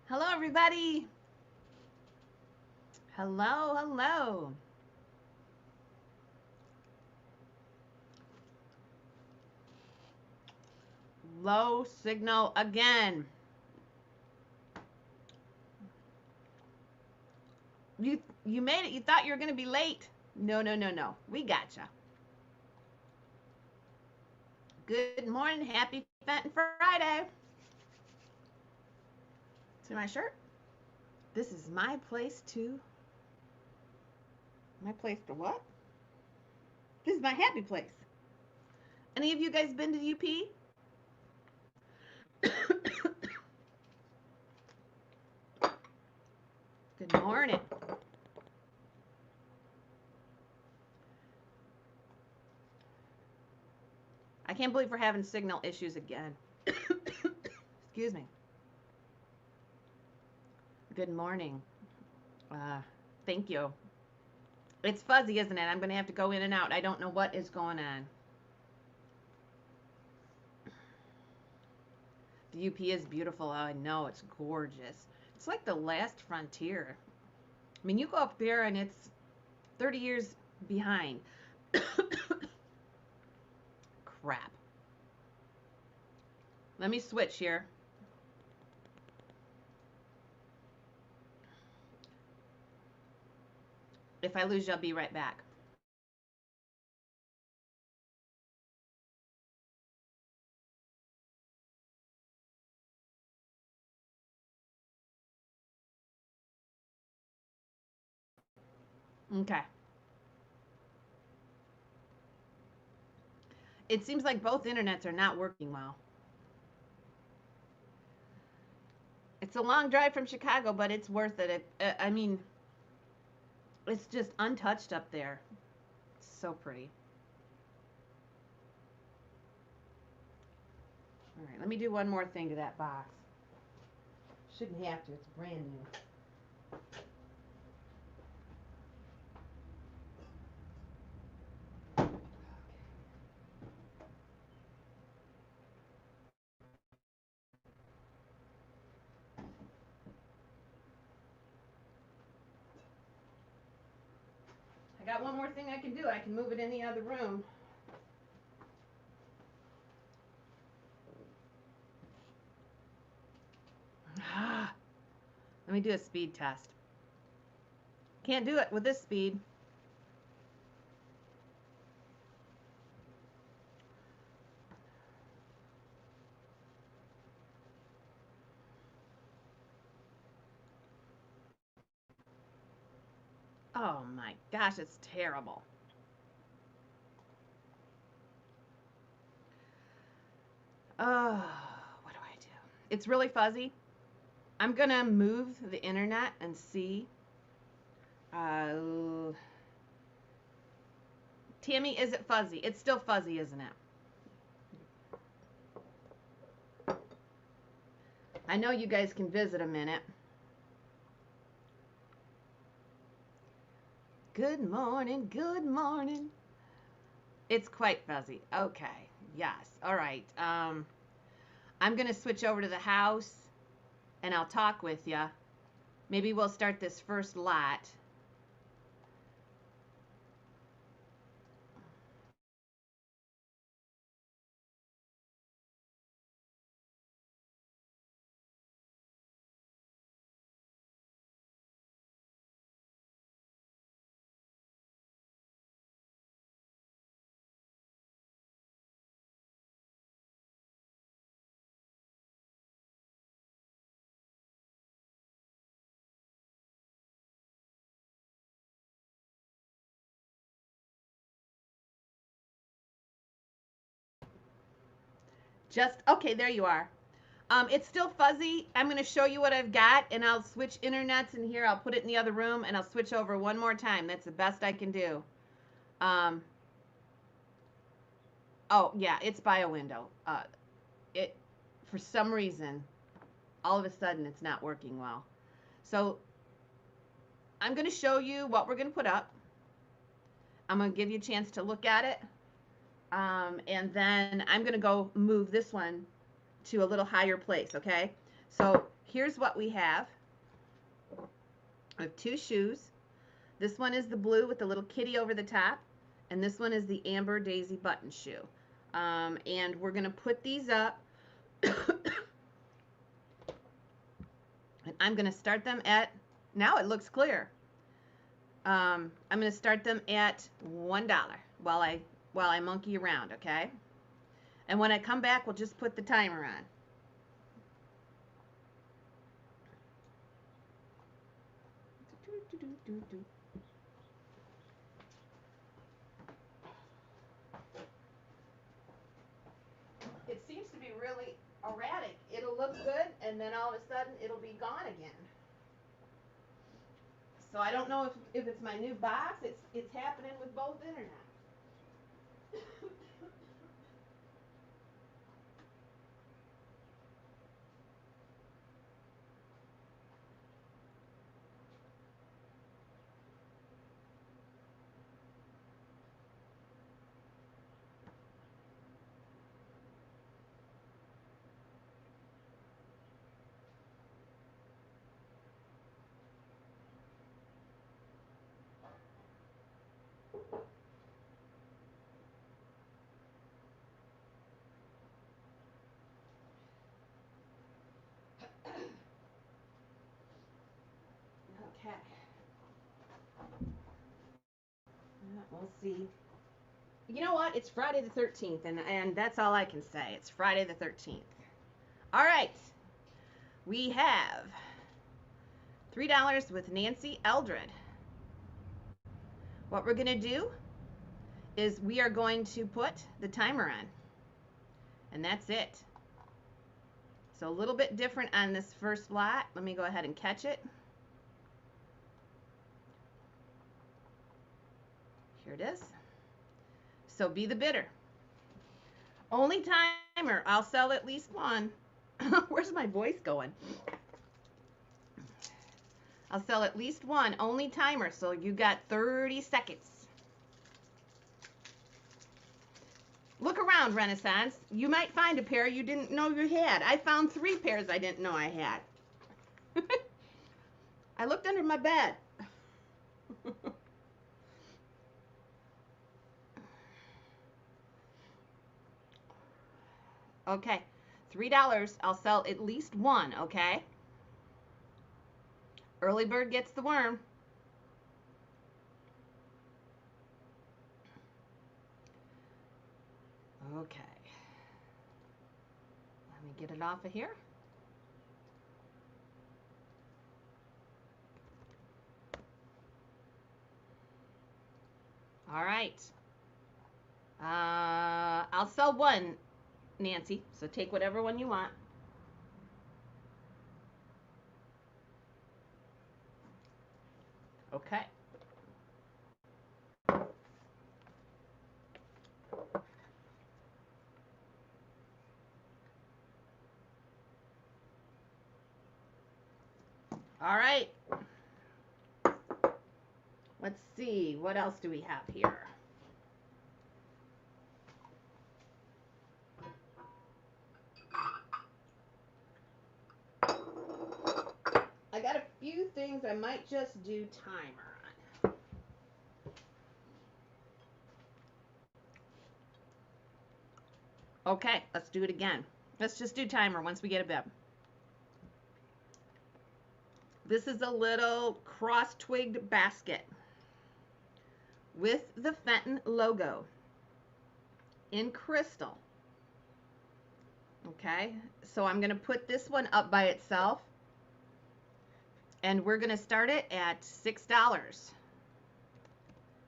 Hello, everybody. Hello, hello. Low signal again. You made it. You thought you were going to be late. No, no, no, no. We gotcha. Good morning. Happy Fenton Friday. See my shirt? This is my place to... My place to what? This is my happy place. Any of you guys been to UP? Good morning. I can't believe we're having signal issues again. Excuse me. Good morning. Thank you. It's fuzzy, isn't it? I'm going to have to go in and out. I don't know what is going on. The UP is beautiful. I know. It's gorgeous. It's like the last frontier. I mean, you go up there and it's 30 years behind. Crap. Let me switch here. If I lose you, I'll be right back. Okay. It seems like both internets are not working well. It's a long drive from Chicago, but it's worth it. I mean, it's just untouched up there. It's so pretty. All right, let me do one more thing to that box. Shouldn't have to. It's brand new. I got one more thing I can do. I can move it in the other room. Let me do a speed test. Can't do it with this speed. Oh my gosh, it's terrible. Oh, what do I do? It's really fuzzy. I'm gonna move the internet and see. Tammy, is it fuzzy? It's still fuzzy, isn't it? I know you guys can visit a minute. Good morning, good morning. It's quite fuzzy. Okay, yes. All right. I'm going to switch over to the house and I'll talk with you. Maybe we'll start this first lot. Okay, there you are. It's still fuzzy. I'm going to show you what I've got, and I'll switch internets in here. I'll put it in the other room, and I'll switch over one more time. That's the best I can do. Oh, yeah, it's by a window. For some reason, all of a sudden, it's not working well. So I'm going to show you what we're going to put up. I'm going to give you a chance to look at it. And then I'm going to go move this one to a little higher place, okay? So here's what we have. We have two shoes. This one is the blue with the little kitty over the top, and this one is the amber daisy button shoe. And we're going to put these up, and I'm going to start them at, now it looks clear. I'm going to start them at $1 while I monkey around, okay? And when I come back, we'll just put the timer on. It seems to be really erratic. It'll look good, and then all of a sudden, it'll be gone again. So I don't know if it's my new box. It's happening with both internet. Okay. We'll see. You know what? It's Friday the 13th, and that's all I can say. It's Friday the 13th. All right. We have $3 with Nancy Eldred. What we're going to do is we are going to put the timer on. And that's it. So a little bit different on this first lot. Let me go ahead and catch it. Here it is. So be the bidder. Only timer. I'll sell at least one. Where's my voice going? I'll sell at least one. Only timer. So you got 30 seconds. Look around, Renaissance. You might find a pair you didn't know you had. I found 3 pairs I didn't know I had. I looked under my bed. Okay, $3. I'll sell at least one, okay? Early bird gets the worm. Okay. Let me get it off of here. All right. I'll sell one, Nancy, so take whatever one you want. Okay. All right. Let's see. What else do we have here? I got a few things I might just do timer on. Okay, let's do it again. Let's just do timer once we get a bib. This is a little cross-twigged basket with the Fenton logo in crystal. Okay, so I'm going to put this one up by itself, and we're going to start it at $6.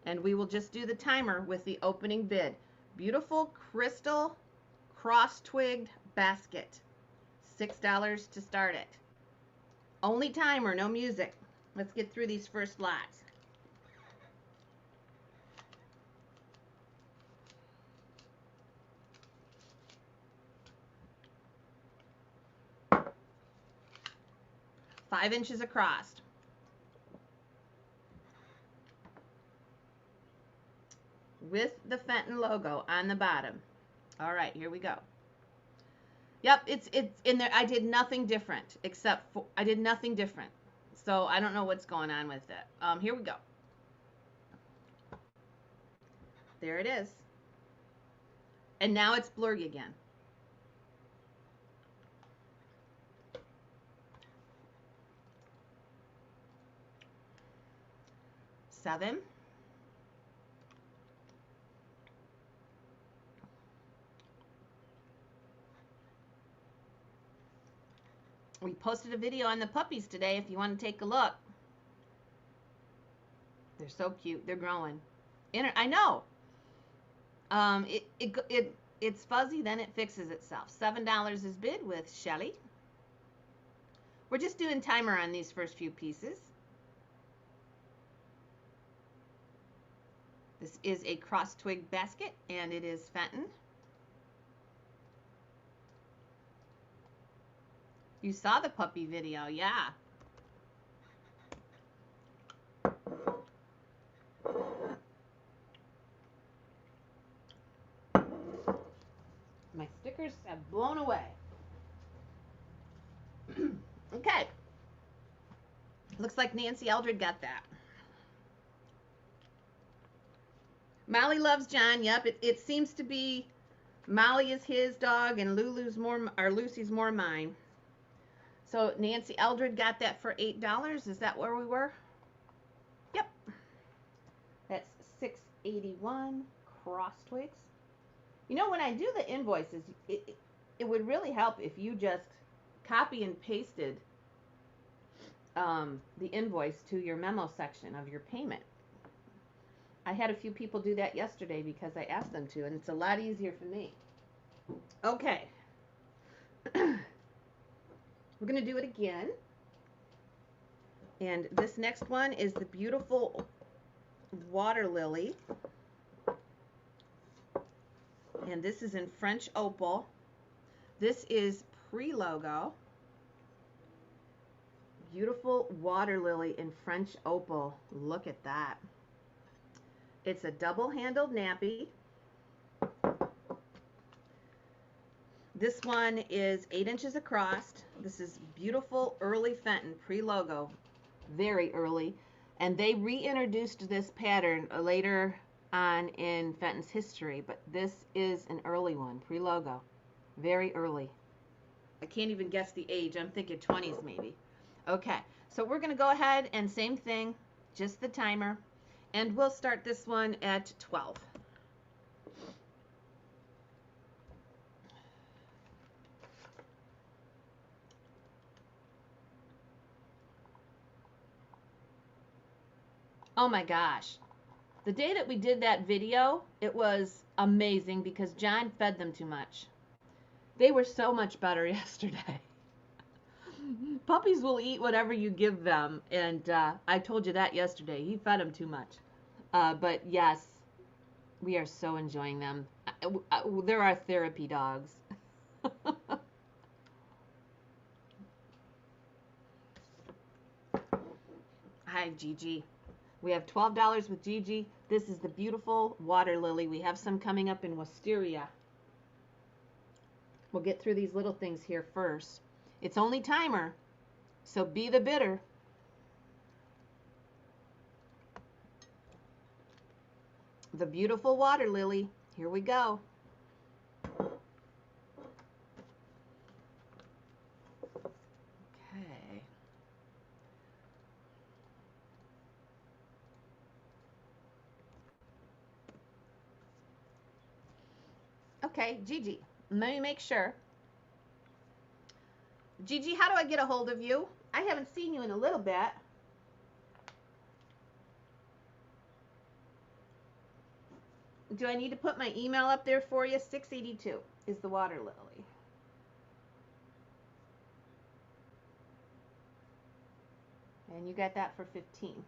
And we will just do the timer with the opening bid. Beautiful crystal cross-twigged basket. $6 to start it. Only timer, no music. Let's get through these first lots. Five inches across. With the Fenton logo on the bottom. All right, here we go. Yep, it's in there. I did nothing different except for I did nothing different. So I don't know what's going on with it. Here we go. There it is. And now it's blurry again. Seven. We posted a video on the puppies today if you want to take a look. They're so cute. They're growing. I know. It's fuzzy, then it fixes itself. $7 is bid with Shelly. We're just doing timer on these first few pieces. This is a cross twig basket, and it is Fenton. You saw the puppy video, yeah. My stickers have blown away. Okay. Looks like Nancy Eldred got that. Molly loves John. Yep, it seems to be Molly is his dog and Lucy's more mine. So Nancy Eldred got that for $8. Is that where we were? Yep. That's $6.81 cross twigs. You know, when I do the invoices, it would really help if you just copy and pasted the invoice to your memo section of your payment. I had a few people do that yesterday because I asked them to, and it's a lot easier for me. Okay. We're going to do it again. And this next one is the beautiful water lily. And this is in French opal. This is pre-logo. Beautiful water lily in French opal. Look at that. It's a double-handled nappy. This one is 8 inches across. This is beautiful early Fenton, pre-logo, very early. And they reintroduced this pattern later on in Fenton's history, but this is an early one, pre-logo, very early. I can't even guess the age. I'm thinking 20s maybe. Okay, so we're going to go ahead and same thing, just the timer, and we'll start this one at 12. Oh my gosh. The day that we did that video, it was amazing because John fed them too much. They were so much better yesterday. Puppies will eat whatever you give them, and I told you that yesterday. He fed them too much. But yes, we are so enjoying them. They're our therapy dogs. Hi, Gigi. We have $12 with Gigi. This is the beautiful water lily. We have some coming up in wisteria. We'll get through these little things here first. It's only timer, so be the bidder. The beautiful water lily. Here we go. Okay. Okay, Gigi, let me make sure. Gigi, how do I get a hold of you? I haven't seen you in a little bit. Do I need to put my email up there for you? 682 is the water lily. And you got that for 15.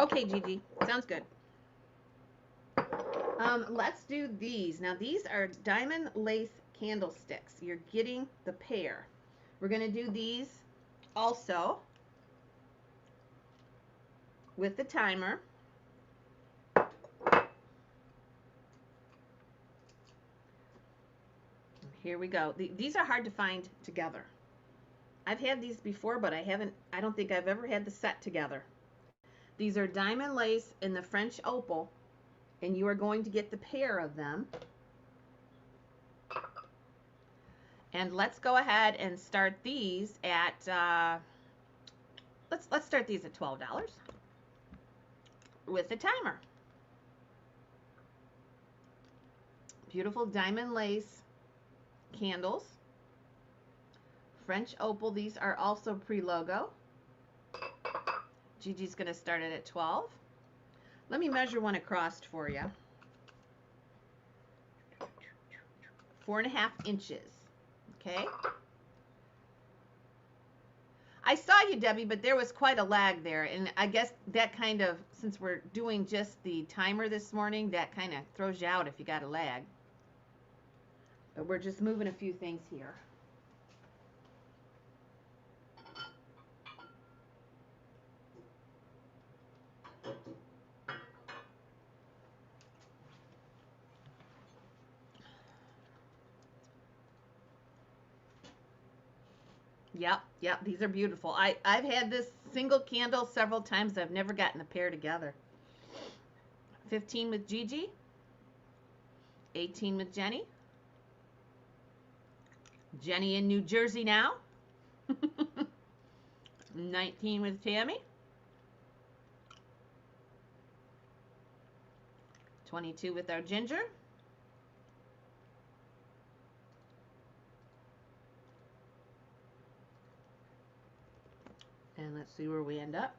Okay, Gigi, sounds good. Let's do these. Now these are diamond lace candlesticks. You're getting the pair. We're going to do these also, with the timer, here we go. These are hard to find together. I've had these before, but I don't think I've ever had the set together. These are diamond lace in the French opal, and you are going to get the pair of them. And let's go ahead and start these at let's start these at $12 with the timer. Beautiful diamond lace candles. French opal. These are also pre-logo. Gigi's going to start it at 12. Let me measure one across for you. 4.5 inches. Okay. I saw you, Debbie, but there was quite a lag there. And I guess that kind of, since we're doing just the timer this morning, that kind of throws you out if you got a lag. But we're just moving a few things here. Yep, these are beautiful. I've had this single candle several times. I've never gotten the pair together. 15 with Gigi. 18 with Jenny. Jenny in New Jersey now. 19 with Tammy. 22 with our Ginger. And let's see where we end up.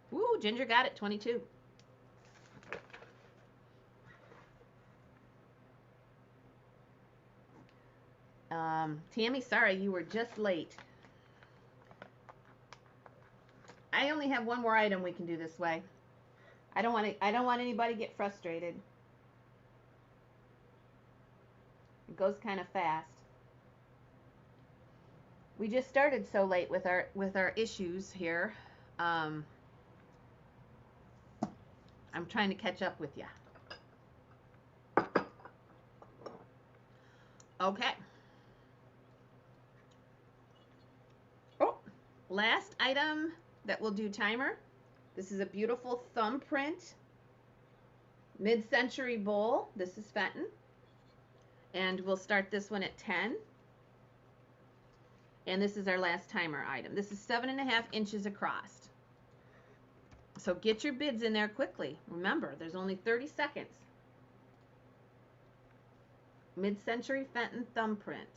Woo, Ginger got it, 22. Tammy, sorry, you were just late. I only have one more item we can do this way. I don't want anybody to get frustrated. It goes kind of fast. We just started so late with our issues here. I'm trying to catch up with you. Okay. Oh, last item that we'll do timer. This is a beautiful thumbprint mid-century bowl. This is Fenton. And we'll start this one at 10. And this is our last timer item. This is 7.5 inches across. So get your bids in there quickly. Remember, there's only 30 seconds. Mid-century Fenton thumbprint.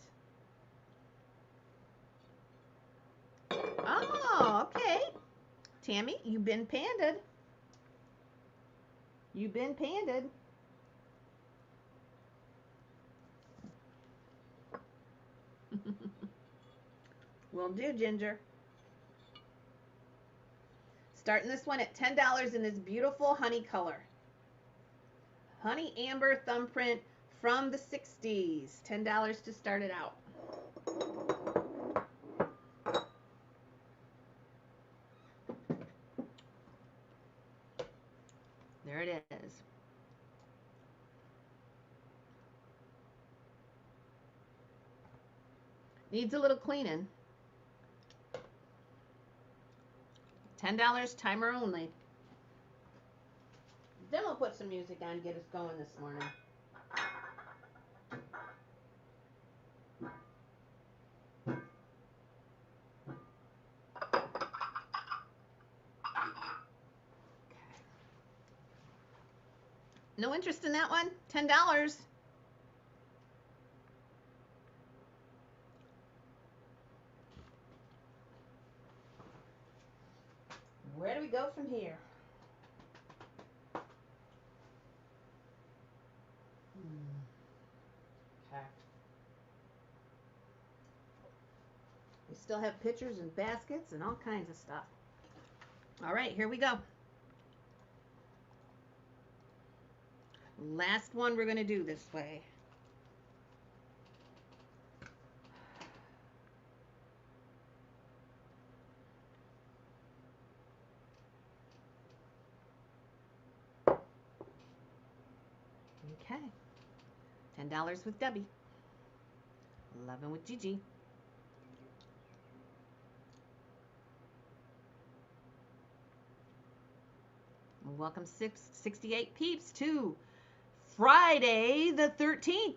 Oh, okay. Tammy, you've been panded. You've been panded. Will do, Ginger. Starting this one at $10 in this beautiful honey color. Honey amber thumbprint from the 60s. $10 to start it out. There it is. Needs a little cleaning. $10 timer only. Then we'll put some music on and get us going this morning. No interest in that one? $10. Where do we go from here? Okay. We still have pitchers and baskets and all kinds of stuff. All right, here we go. Last one we're going to do this way. Okay. $10 with Debbie. 11 with Gigi. Welcome 68 peeps to Friday the 13th.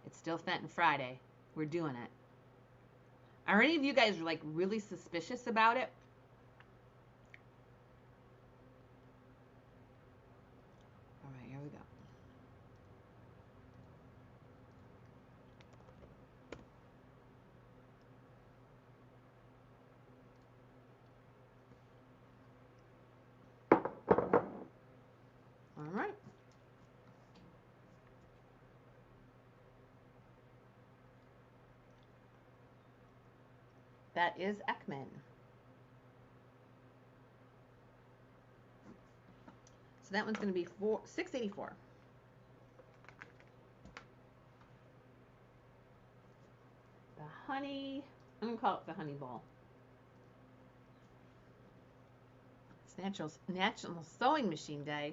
It's still Fenton Friday. We're doing it. Are any of you guys like really suspicious about it? All right, here we go. All right. That is Ekman. So that one's going to be $6.84. The honey, I'm going to call it the honey bowl. It's National Sewing Machine Day.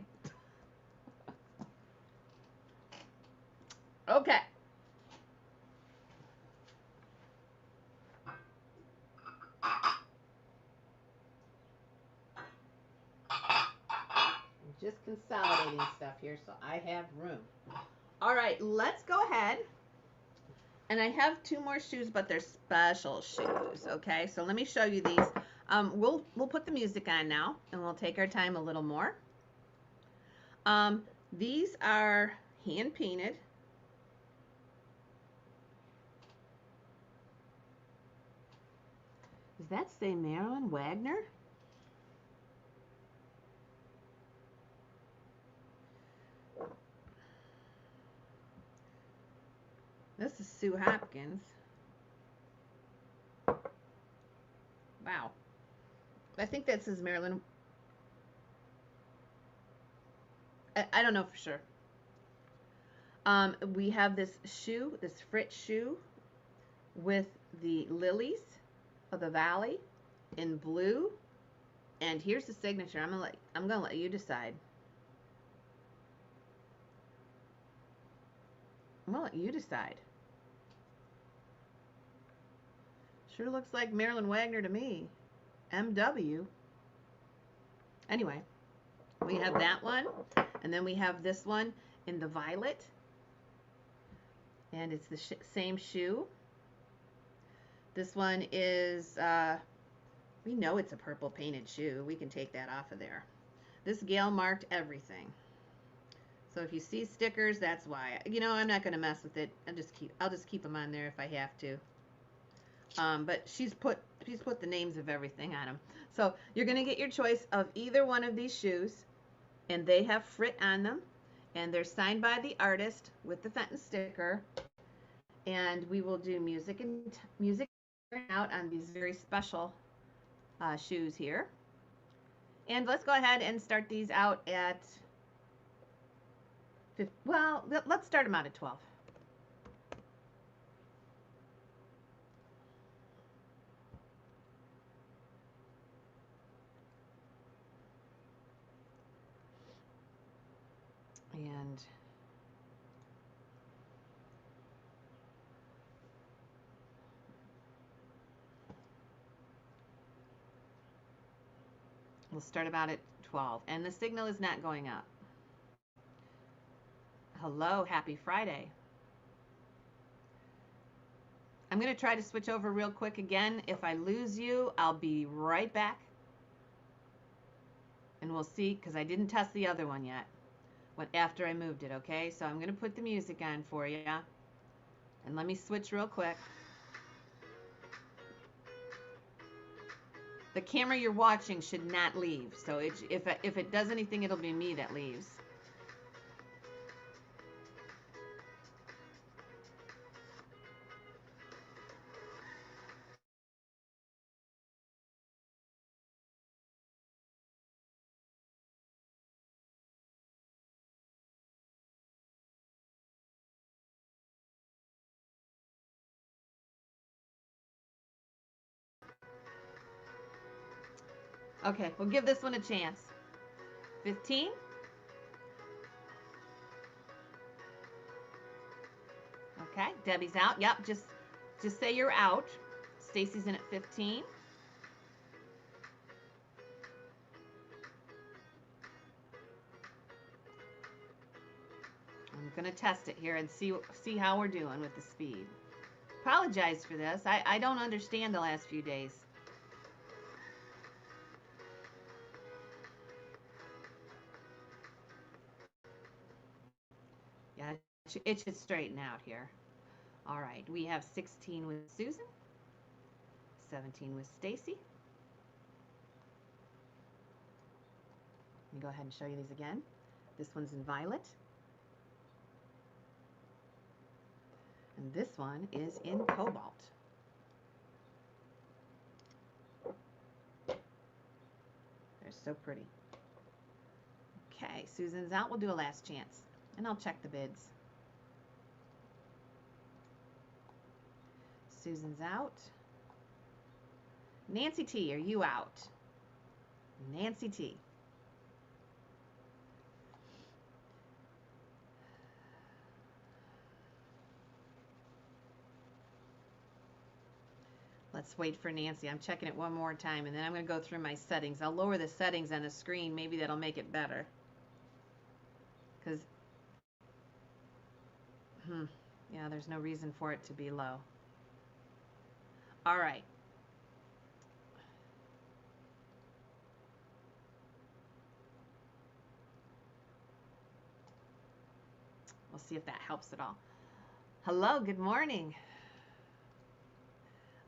Okay. I'm just consolidating stuff here so I have room. All right, let's go ahead. And I have 2 more shoes, but they're special shoes. Okay, so let me show you these. We'll put the music on now, and we'll take our time a little more. These are hand painted. Does that say Marilyn Wagner? This is Sue Hopkins. Wow. I think that says Marilyn. I don't know for sure. We have this shoe, this Fritz shoe with the lilies of the valley in blue. And here's the signature. I'm gonna let you decide. I'm gonna let you decide. Sure looks like Marilyn Wagner to me. MW. Anyway, we have that one, and then we have this one in the violet, and it's the same shoe. This one is, we know it's a purple painted shoe. We can take that off of there. This Gail marked everything. So if you see stickers, that's why. You know, I'm not going to mess with it. I'll just keep them on there if I have to. But she's put the names of everything on them. So you're going to get your choice of either one of these shoes, and they have Frit on them, and they're signed by the artist with the Fenton sticker. And we will do music out on these very special shoes here. And let's go ahead and start these out at, well, let's start them out at 12. And we'll start about at 12. And the signal is not going up. Hello, happy Friday. I'm going to try to switch over real quick again. If I lose you, I'll be right back. And we'll see, because I didn't test the other one yet. After I moved it, okay? So I'm going to put the music on for you. And let me switch real quick. The camera you're watching should not leave. So if it does anything, it'll be me that leaves. Okay, we'll give this one a chance. 15. Okay, Debbie's out. Yep, just say you're out. Stacy's in at 15. I'm going to test it here and see how we're doing with the speed. Apologize for this. I don't understand the last few days. Yeah, it should straighten out here. All right, we have 16 with Susan, 17 with Stacy. Let me go ahead and show you these again. This one's in violet. And this one is in cobalt. They're so pretty. Okay, Susan's out. We'll do a last chance. And I'll check the bids. Susan's out. Nancy T, are you out? Nancy T. Let's wait for Nancy. I'm checking it one more time, and then I'm going to go through my settings. I'll lower the settings on the screen. Maybe that'll make it better. Because, yeah, there's no reason for it to be low. All right. We'll see if that helps at all. Hello, good morning.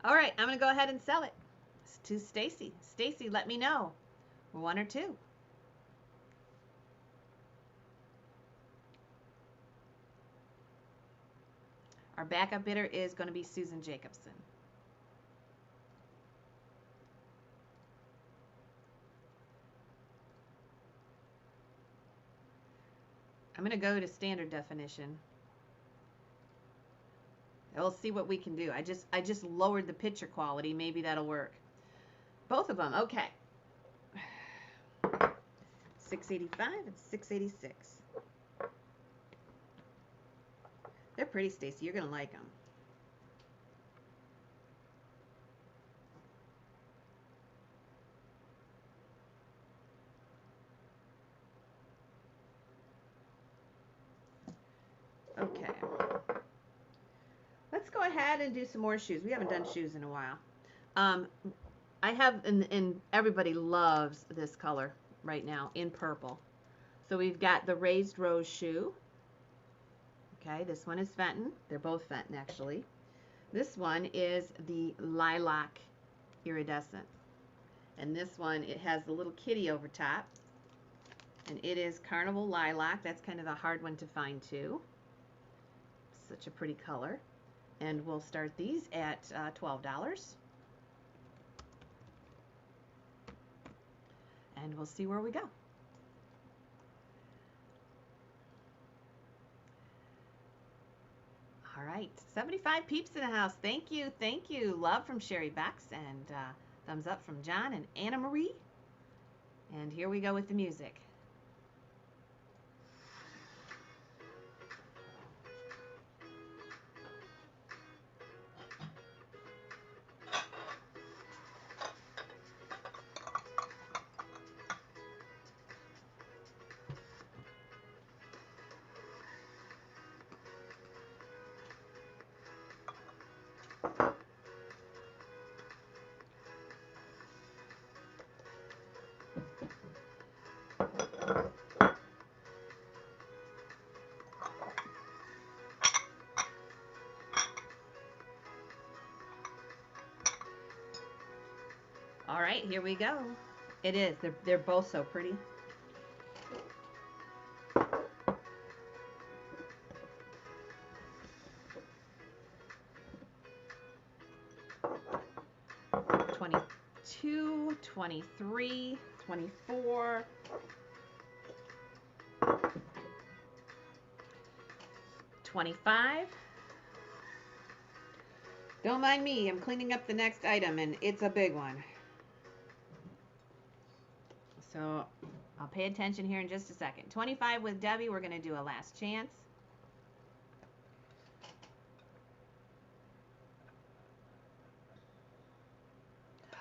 All right, I'm going to go ahead and sell it to Stacy. Stacy, let me know. 1 or 2. Our backup bidder is going to be Susan Jacobson. I'm going to go to standard definition. We'll see what we can do. I just lowered the picture quality. Maybe that'll work. Both of them. Okay. 685 and 686. They're pretty, Stacy. You're going to like them. Okay. Let's go ahead and do some more shoes. We haven't done shoes in a while. I have, and everybody loves this color right now in purple. So we've got the raised rose shoe. Okay, this one is Fenton. They're both Fenton, actually. This one is the lilac iridescent. And this one, it has the little kitty over top. And it is Carnival Lilac. That's kind of a hard one to find, too. Such a pretty color. And we'll start these at $12. And we'll see where we go. All right, 75 peeps in the house. Thank you, thank you. Love from Sherry Bex, and thumbs up from John and Anna Marie. And here we go with the music. All right, here we go. It is. They're both so pretty. $22, $23, $24, $25. Don't mind me. I'm cleaning up the next item, and it's a big one. So I'll pay attention here in just a second. 25 with Debbie. We're going to do a last chance.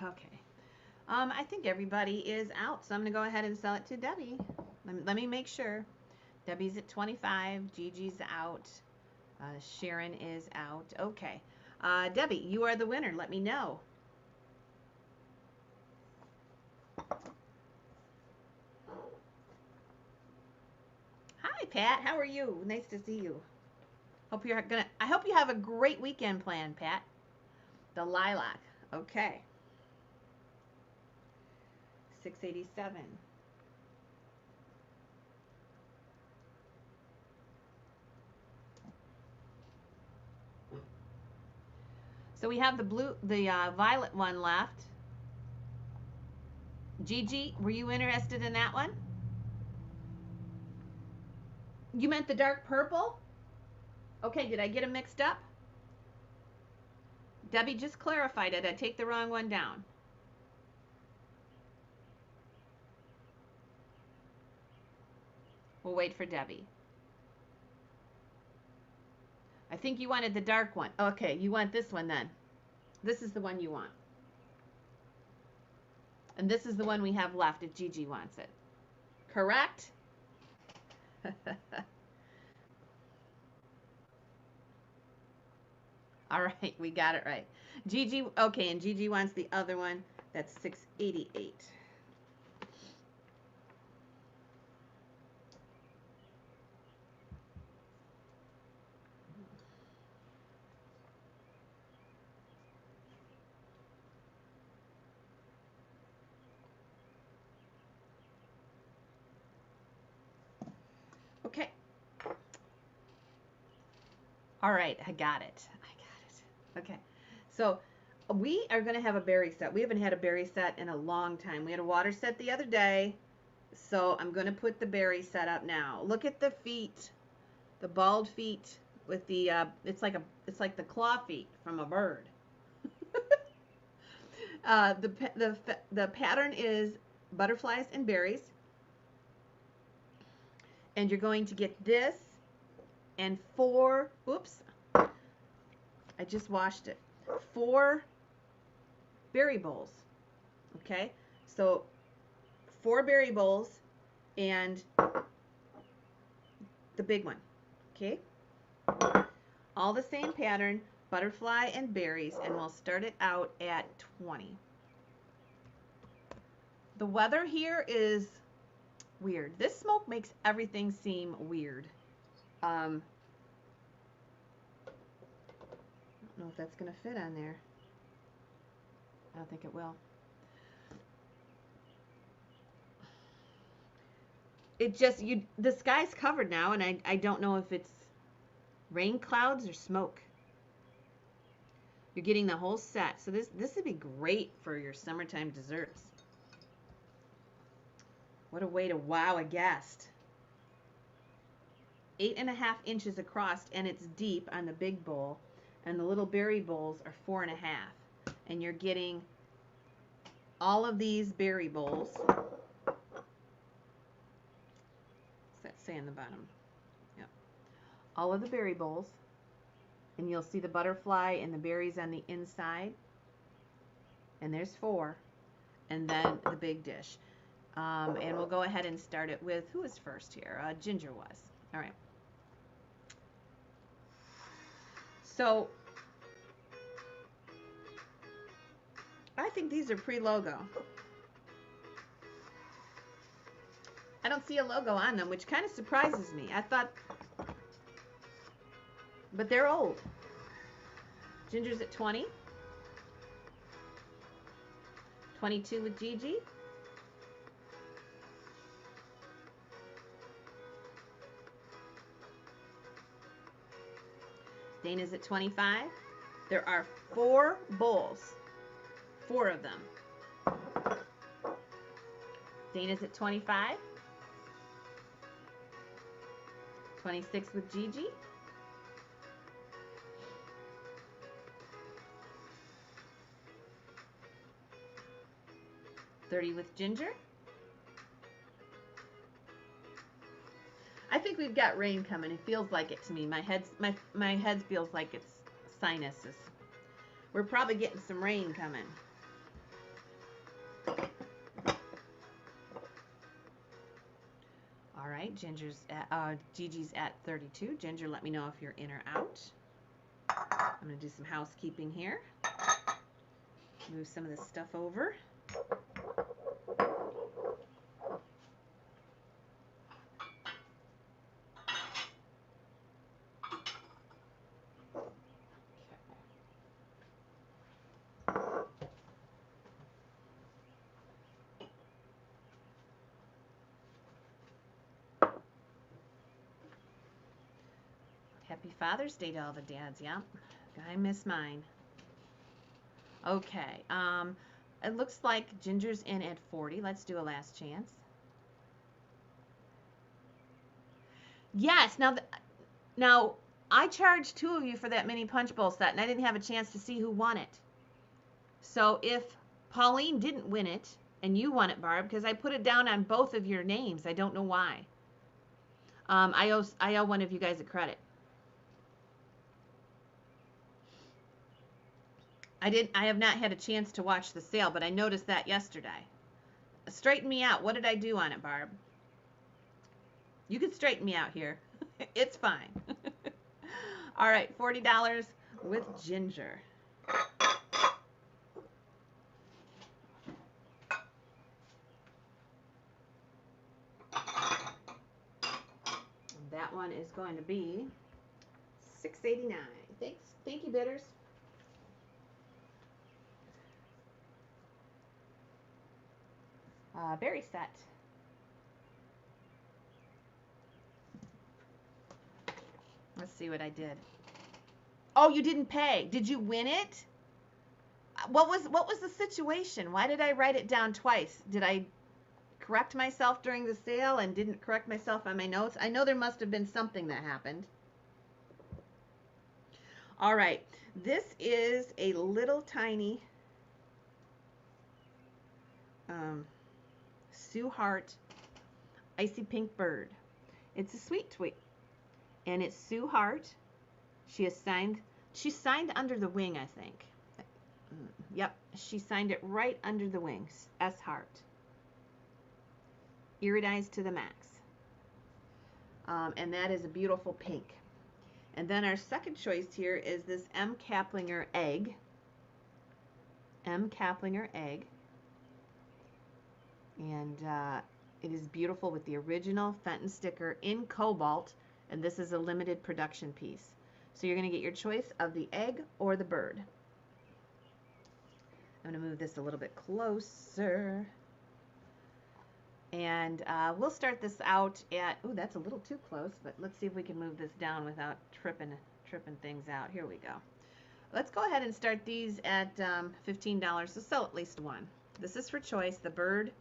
Okay. I think everybody is out, so I'm going to go ahead and sell it to Debbie. Let me make sure. Debbie's at 25. Gigi's out. Sharon is out. Okay. Debbie, you are the winner. Let me know. Hi, Pat. How are you? Nice to see you. I hope you have a great weekend planned, Pat. The lilac. Okay. 687. So we have the violet one left. Gigi, were you interested in that one? You meant the dark purple? Okay, did I get them mixed up? Debbie just clarified it. I take the wrong one down. We'll wait for Debbie. I think you wanted the dark one. Okay, you want this one then. This is the one you want. And this is the one we have left if Gigi wants it. Correct? All right, we got it right. Gigi, okay, and Gigi wants the other one. That's 688. Okay. All right, I got it. Okay. So we are going to have a berry set. We haven't had a berry set in a long time. We had a water set the other day. So I'm going to put the berry set up now. Look at the feet, the bald feet with the it's like the claw feet from a bird. The pattern is butterflies and berries. And you're going to get this and 4, oops, I just washed it, 4 berry bowls. Okay, so 4 berry bowls and the big one. Okay, all the same pattern, butterfly and berries, and we'll start it out at 20. The weather here is weird. This smoke makes everything seem weird. I don't know if that's going to fit on there. I don't think it will. It just, the sky's covered now, and I don't know if it's rain clouds or smoke. You're getting the whole set. So this would be great for your summertime desserts. What a way to wow a guest. 8.5 inches across, and it's deep on the big bowl, and the little berry bowls are 4.5. And you're getting all of these berry bowls. What's that say on the bottom? Yep. All of the berry bowls, and you'll see the butterfly and the berries on the inside. And there's 4, and then the big dish. And we'll go ahead and start it with, who was first here? Ginger was. All right. So I think these are pre-logo. I don't see a logo on them, which kind of surprises me. I thought, but they're old. Ginger's at 20. 22 with Gigi. Dana's at 25. There are 4 bowls. 4 of them. Dana's at 25. 26 with Gigi. 30 with Ginger. I think we've got rain coming. It feels like it to me. My head feels like it's sinuses. We're probably getting some rain coming. All right, Gigi's at 32. Ginger, let me know if you're in or out. I'm going to do some housekeeping here. Move some of this stuff over. Happy Father's Day to all the dads, yeah. I miss mine. Okay, it looks like Ginger's in at 40. Let's do a last chance. Yes, now I charged 2 of you for that mini punch bowl set, and I didn't have a chance to see who won it. So if Pauline didn't win it, and you won it, Barb, because I put it down on both of your names, I don't know why. I owe one of you guys a credit. I have not had a chance to watch the sale, but I noticed that yesterday. Straighten me out. What did I do on it, Barb? You can straighten me out here. It's fine. All right, $40 with Ginger. That one is going to be $6.89. Thanks. Thank you, bidders. Berry set. Let's see what I did. Oh, you didn't pay. Did you win it? What was the situation? Why did I write it down twice? Did I correct myself during the sale and didn't correct myself on my notes? I know there must have been something that happened. All right. This is a little tiny Sue Hart Icy Pink Bird. It's a sweet tweet. And it's Sue Hart. She signed under the wing, I think. Yep, she signed it right under the wings. S. Hart. Iridized to the max. And that is a beautiful pink. And then our second choice here is this M. Kaplinger egg. M. Kaplinger egg. And it is beautiful with the original Fenton sticker in cobalt. And this is a limited production piece. So you're going to get your choice of the egg or the bird. I'm going to move this a little bit closer. And we'll start this out at, oh, that's a little too close, but let's see if we can move this down without tripping things out. Here we go. Let's go ahead and start these at $15, so sell at least one. This is for choice, the bird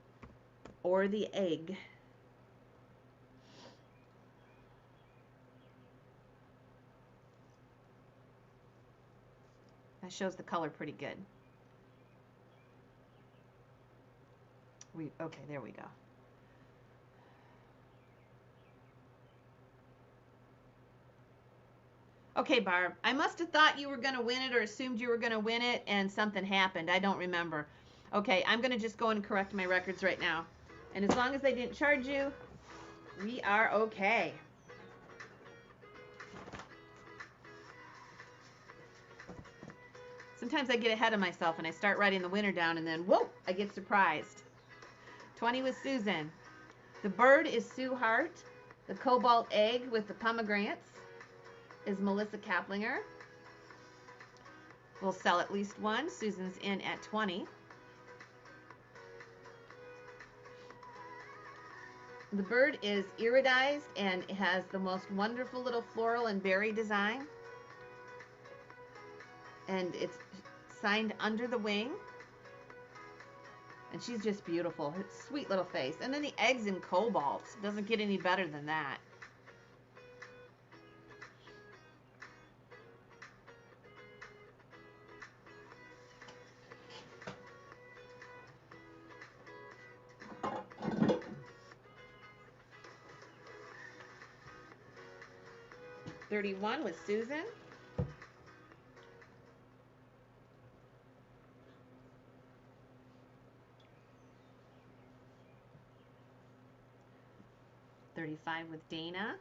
or the egg. That shows the color pretty good. Okay, there we go. Okay, Barb, I must have thought you were going to win it or assumed you were going to win it and something happened. I don't remember. Okay, I'm going to just go and correct my records right now. And as long as they didn't charge you, we are okay. Sometimes I get ahead of myself and I start writing the winner down and then, whoa, I get surprised. 20 was Susan. The bird is Sue Hart. The cobalt egg with the pomegranates is Melissa Kaplinger. We'll sell at least one. Susan's in at 20. The bird is iridized and it has the most wonderful little floral and berry design. And it's signed under the wing. And she's just beautiful. Her sweet little face. And then the eggs in cobalt. Doesn't get any better than that. $31 with Susan. 35 with Dana.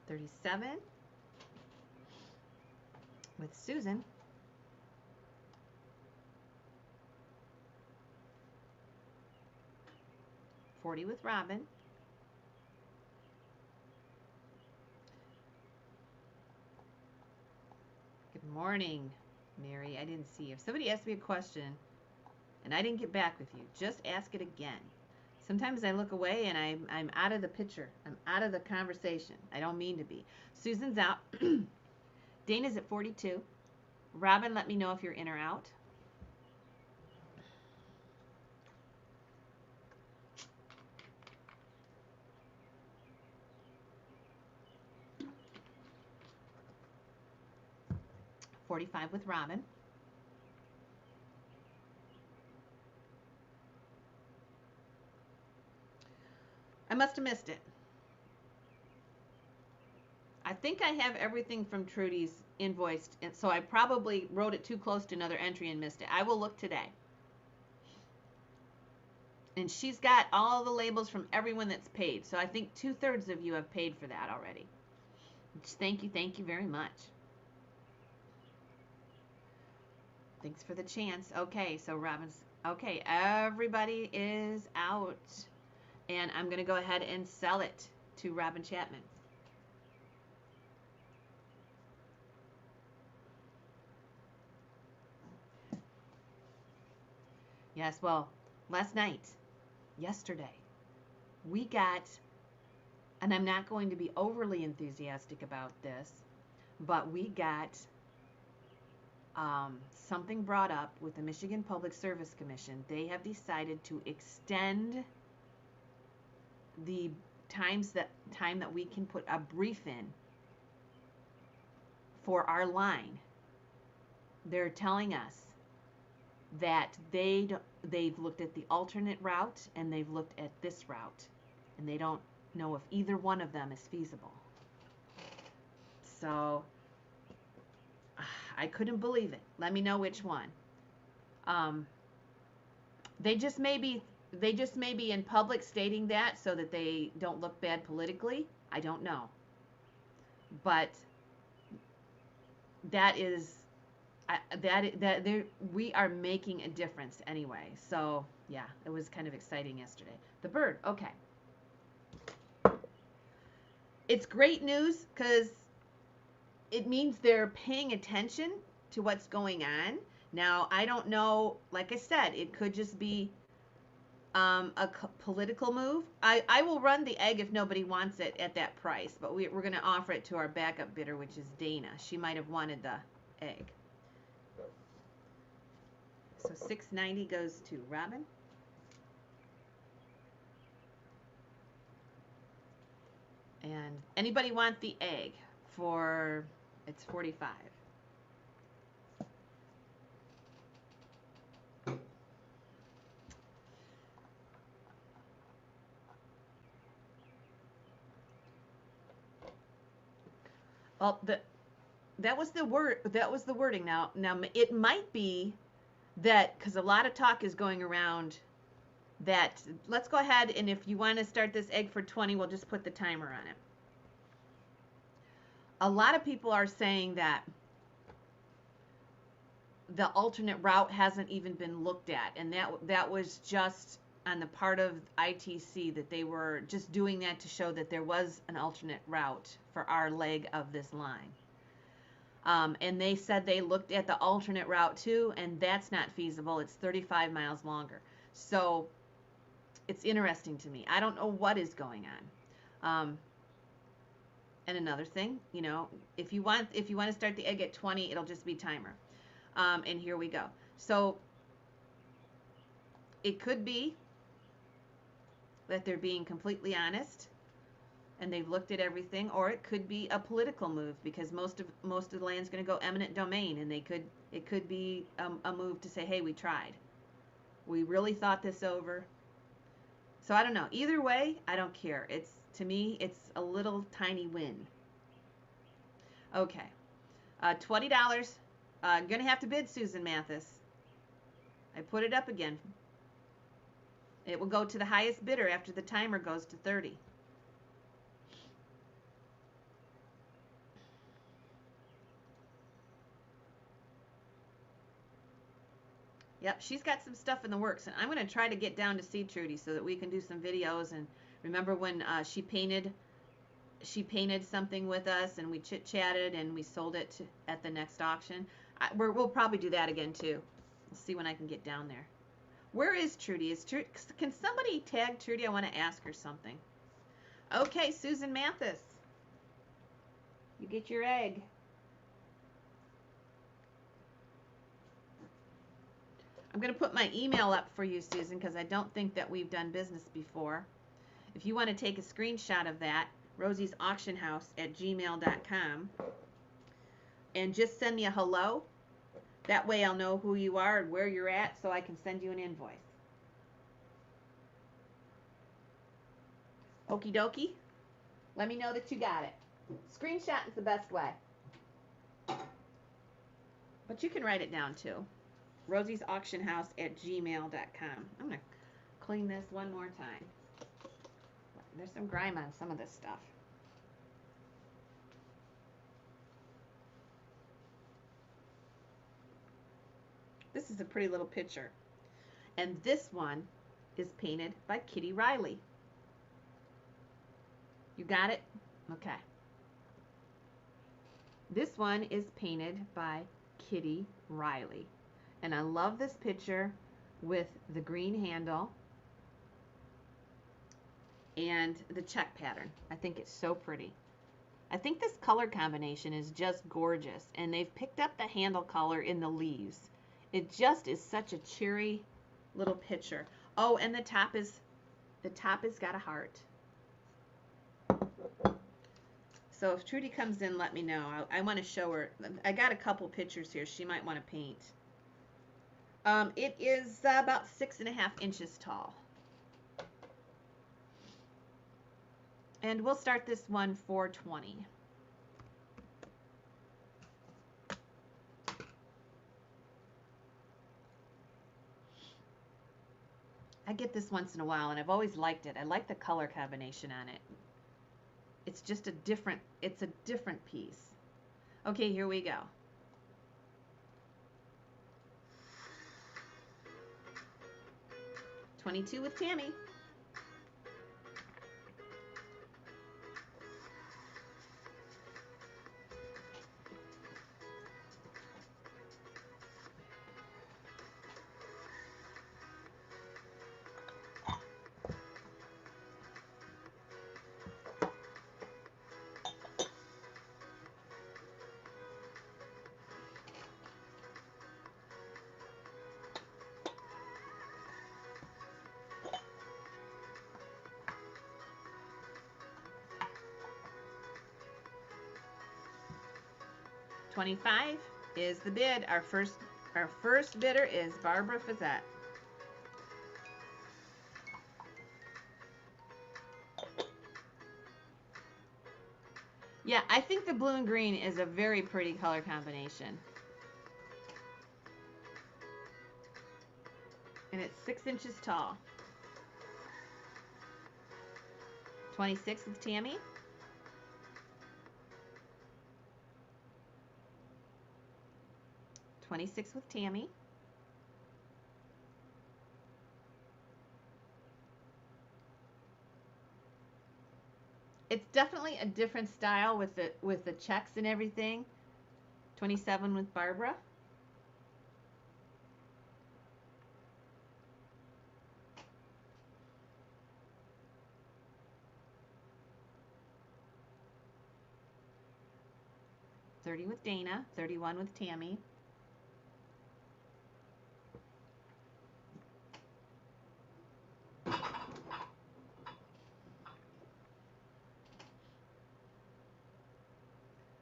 $37 with Susan. $40 with Robin. Good morning, Mary. I didn't see you. If somebody asked me a question and I didn't get back with you, just ask it again. Sometimes I look away and I'm out of the picture. I'm out of the conversation. I don't mean to be. Susan's out. Dana's at 42. Robin, let me know if you're in or out. $45 with Robin. I must have missed it. I think I have everything from Trudy's invoiced, and so I probably wrote it too close to another entry and missed it. I will look today. And she's got all the labels from everyone that's paid. So I think 2/3 of you have paid for that already. Thank you very much. Thanks for the chance. Okay, so Robin's, okay, everybody is out. And I'm going to go ahead and sell it to Robin Chapman. Yes, well, yesterday, we got, and I'm not going to be overly enthusiastic about this, but we got something brought up with the Michigan Public Service Commission. They have decided to extend the time that we can put a brief in for our line. They're telling us that they've looked at the alternate route and they've looked at this route, and they don't know if either one of them is feasible. So I couldn't believe it. Let me know which one. They just may be in public stating that so that they don't look bad politically. I don't know, but we are making a difference anyway. So yeah, it was kind of exciting yesterday. The bird, okay. It's great news because it means they're paying attention to what's going on. Now, I don't know, like I said, it could just be a political move. I will run the egg if nobody wants it at that price, but we're going to offer it to our backup bidder, which is Dana. She might have wanted the egg. So $6.90 goes to Robin. And anybody want the egg for, it's 45. Well, that was the wording. Now it might be that, because a lot of talk is going around, that let's go ahead, and if you want to start this egg for 20, we'll just put the timer on it. A lot of people are saying that the alternate route hasn't even been looked at, and that was just on the part of ITC, that they were just doing that to show that there was an alternate route for our leg of this line. And they said they looked at the alternate route too, and that's not feasible. It's 35 miles longer. So it's interesting to me. I don't know what is going on. And another thing, you know, if you want to start the egg at 20, it'll just be timer. And here we go. So it could be that they're being completely honest and they've looked at everything, or it could be a political move, because most of the land's going to go eminent domain, and it could be a move to say, hey, we tried, we really thought this over. So I don't know. Either way, I don't care. To me, it's a little tiny win. Okay. $20. Gonna have to bid, Susan Mathis. I put it up again. It will go to the highest bidder after the timer goes to 30. Yep, she's got some stuff in the works, and I'm going to try to get down to see Trudy so that we can do some videos. And remember when she painted something with us, and we chit-chatted, and we sold it at the next auction. We'll probably do that again too. We'll see when I can get down there. Where is Trudy? Can somebody tag Trudy? I want to ask her something. Okay, Susan Mathis, you get your egg. I'm going to put my email up for you, Susan, because I don't think that we've done business before. If you want to take a screenshot of that, rosiesauctionhouse@gmail.com, and just send me a hello. That way I'll know who you are and where you're at, so I can send you an invoice. Okie dokie. Let me know that you got it. Screenshot is the best way. But you can write it down too. rosiesauctionhouse@gmail.com. I'm going to clean this one more time. There's some grime on some of this stuff. This is a pretty little picture. And this one is painted by Kitty Riley. You got it? Okay. This one is painted by Kitty Riley. And I love this picture with the green handle and the check pattern. I think it's so pretty. I think this color combination is just gorgeous, and they've picked up the handle color in the leaves. It just is such a cheery little picture. Oh, and the top has got a heart. So if Trudy comes in, let me know. I want to show her. I got a couple pictures here she might want to paint. It is about 6.5 inches tall. And we'll start this one for $20. I get this once in a while, and I've always liked it. I like the color combination on it. It's just it's a different piece. Okay, here we go. $22 with Tammy. $25 is the bid. Our first bidder is Barbara Fazette. Yeah, I think the blue and green is a very pretty color combination. And it's 6 inches tall. 26 with Tammy. $26 with Tammy. It's definitely a different style with the checks and everything. 27 with Barbara. $30 with Dana. 31 with Tammy.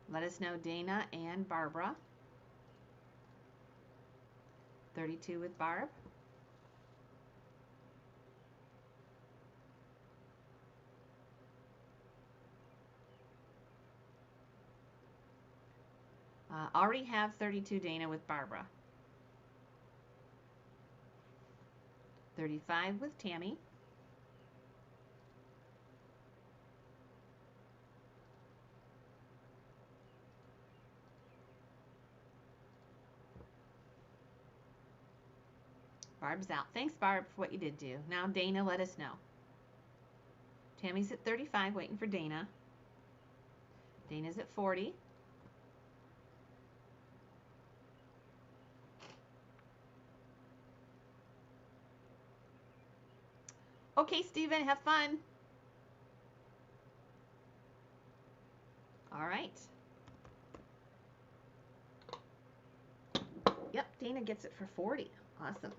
Let us know, Dana and Barbara. 32 with Barb. Already have 32 Dana with Barbara. 35 with Tammy. Barb's out. Thanks, Barb, for what you did do. Now, Dana, let us know. Tammy's at 35, waiting for Dana. Dana's at 40. Okay, Steven, have fun. All right. Yep, Dana gets it for 40. Awesome.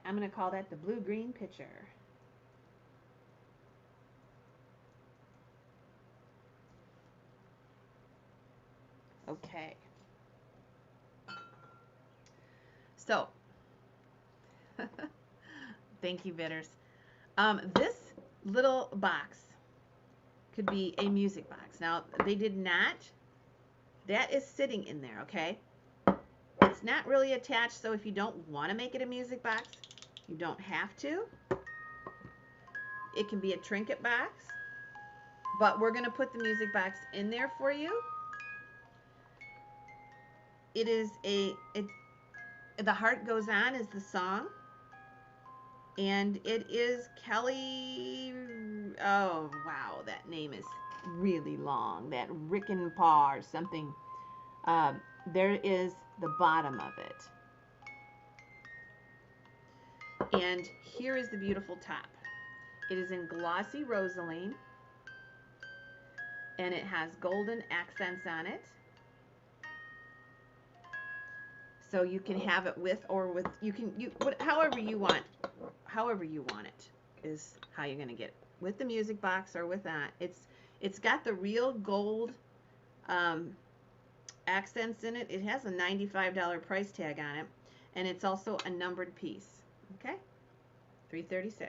I'm going to call that the blue-green pitcher. Okay. So, thank you, bidders. This little box could be a music box. Now, they did not. That is sitting in there, okay? It's not really attached, so if you don't want to make it a music box, you don't have to. It can be a trinket box, but we're going to put the music box in there for you. It is The Heart Goes On is the song, and it is Kelly, oh wow, that name is really long, that Rickenpaw or something. There is the bottom of it. And here is the beautiful top. It is in glossy rosaline, and it has golden accents on it. So you can have it with or with, however you want it is how you're going to get it. With the music box or with that. It's got the real gold accents in it. It has a $95 price tag on it, and it's also a numbered piece. Okay, $336.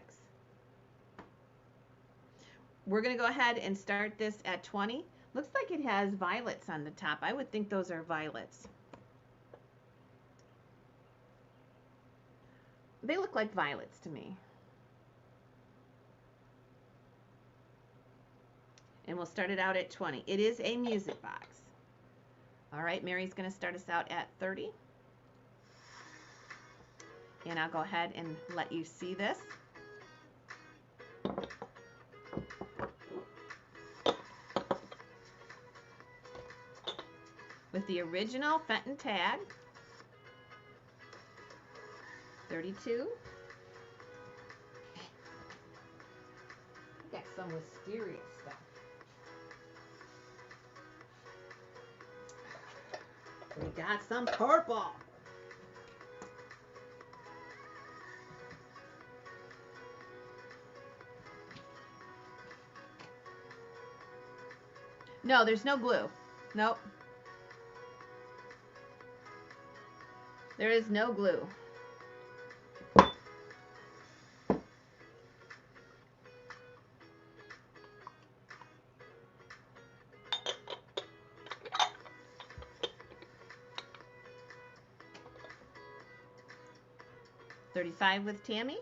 We're going to go ahead and start this at 20. Looks like it has violets on the top. I would think those are violets. They look like violets to me. And we'll start it out at 20. It is a music box. All right, Mary's going to start us out at 30. And I'll go ahead and let you see this. With the original Fenton tag, 32. Got some mysterious stuff. We got some purple. No, there's no glue. Nope. There is no glue. $35 with Tammy.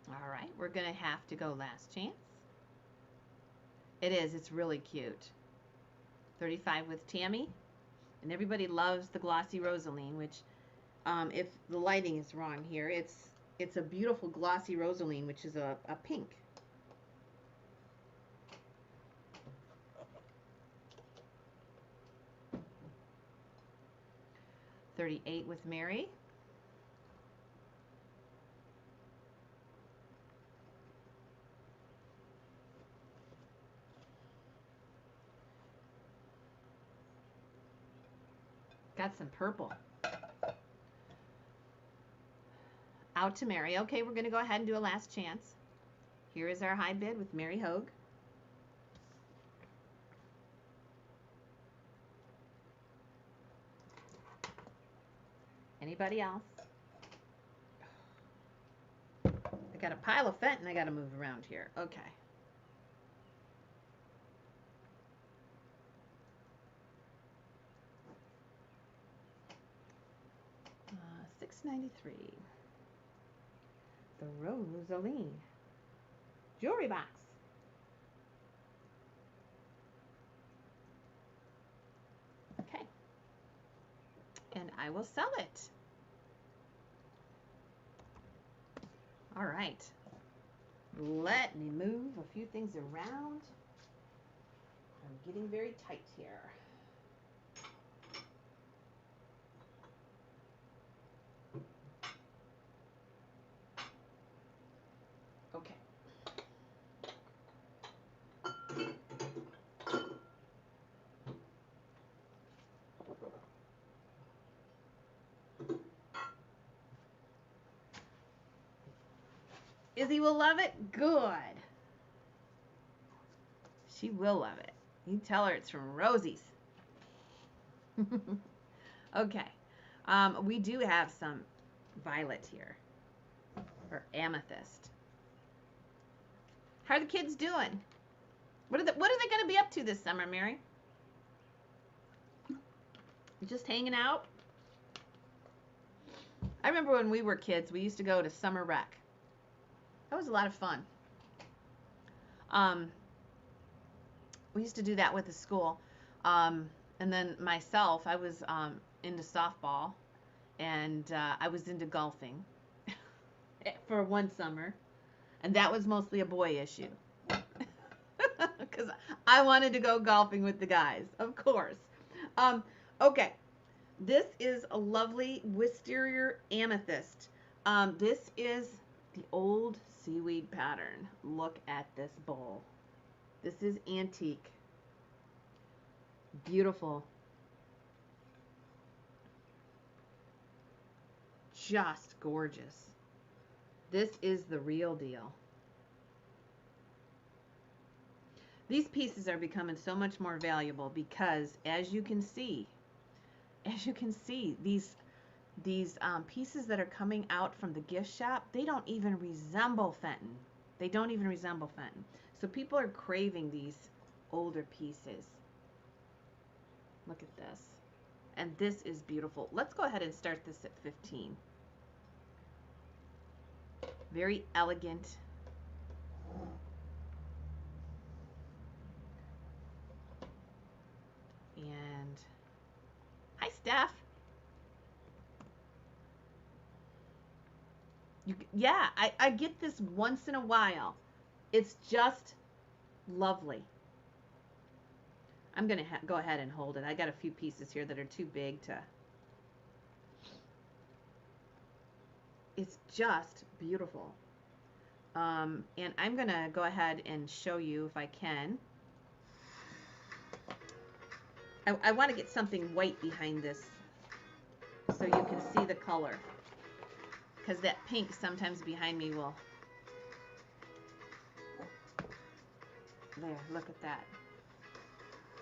All right, we're going to have to go last chance. It is, it's really cute. 35 with Tammy. And everybody loves the glossy rosaline, which if the lighting is wrong here, it's a beautiful glossy rosaline, which is a pink. $38 with Mary. Got some purple. out to Mary. Okay, we're going to go ahead and do a last chance. Here is our high bid with Mary Hogue. Anybody else? I got a pile of Fenton I got to move around here. Okay. $6.93. The Rosalie jewelry box. Okay. And I will sell it. All right. Let me move a few things around. I'm getting very tight here. Okay. Izzy will love it? Good. She will love it. You tell her it's from Rosie's. Okay. We do have some violet here. Or amethyst. How are the kids doing? What are they going to be up to this summer, Mary? Just hanging out? I remember when we were kids, we used to go to summer rec. That was a lot of fun. We used to do that with the school. And then myself, I was into softball, and I was into golfing for one summer. And that was mostly a boy issue. Because I wanted to go golfing with the guys, of course. Okay. This is a lovely wisteria amethyst. This is the old seaweed pattern. Look at this bowl. This is antique. Beautiful. Just gorgeous. This is the real deal. These pieces are becoming so much more valuable because, as you can see, these pieces that are coming out from the gift shop, they don't even resemble Fenton. They don't even resemble Fenton. So people are craving these older pieces. Look at this. And this is beautiful. Let's go ahead and start this at 15. Very elegant. And hi, Steph. Yeah, I get this once in a while. It's just lovely. I'm going to go ahead and hold it. I got a few pieces here that are too big to... It's just beautiful. And I'm going to go ahead and show you if I can. I want to get something white behind this so you can see the color. Because that pink sometimes behind me will... There, look at that.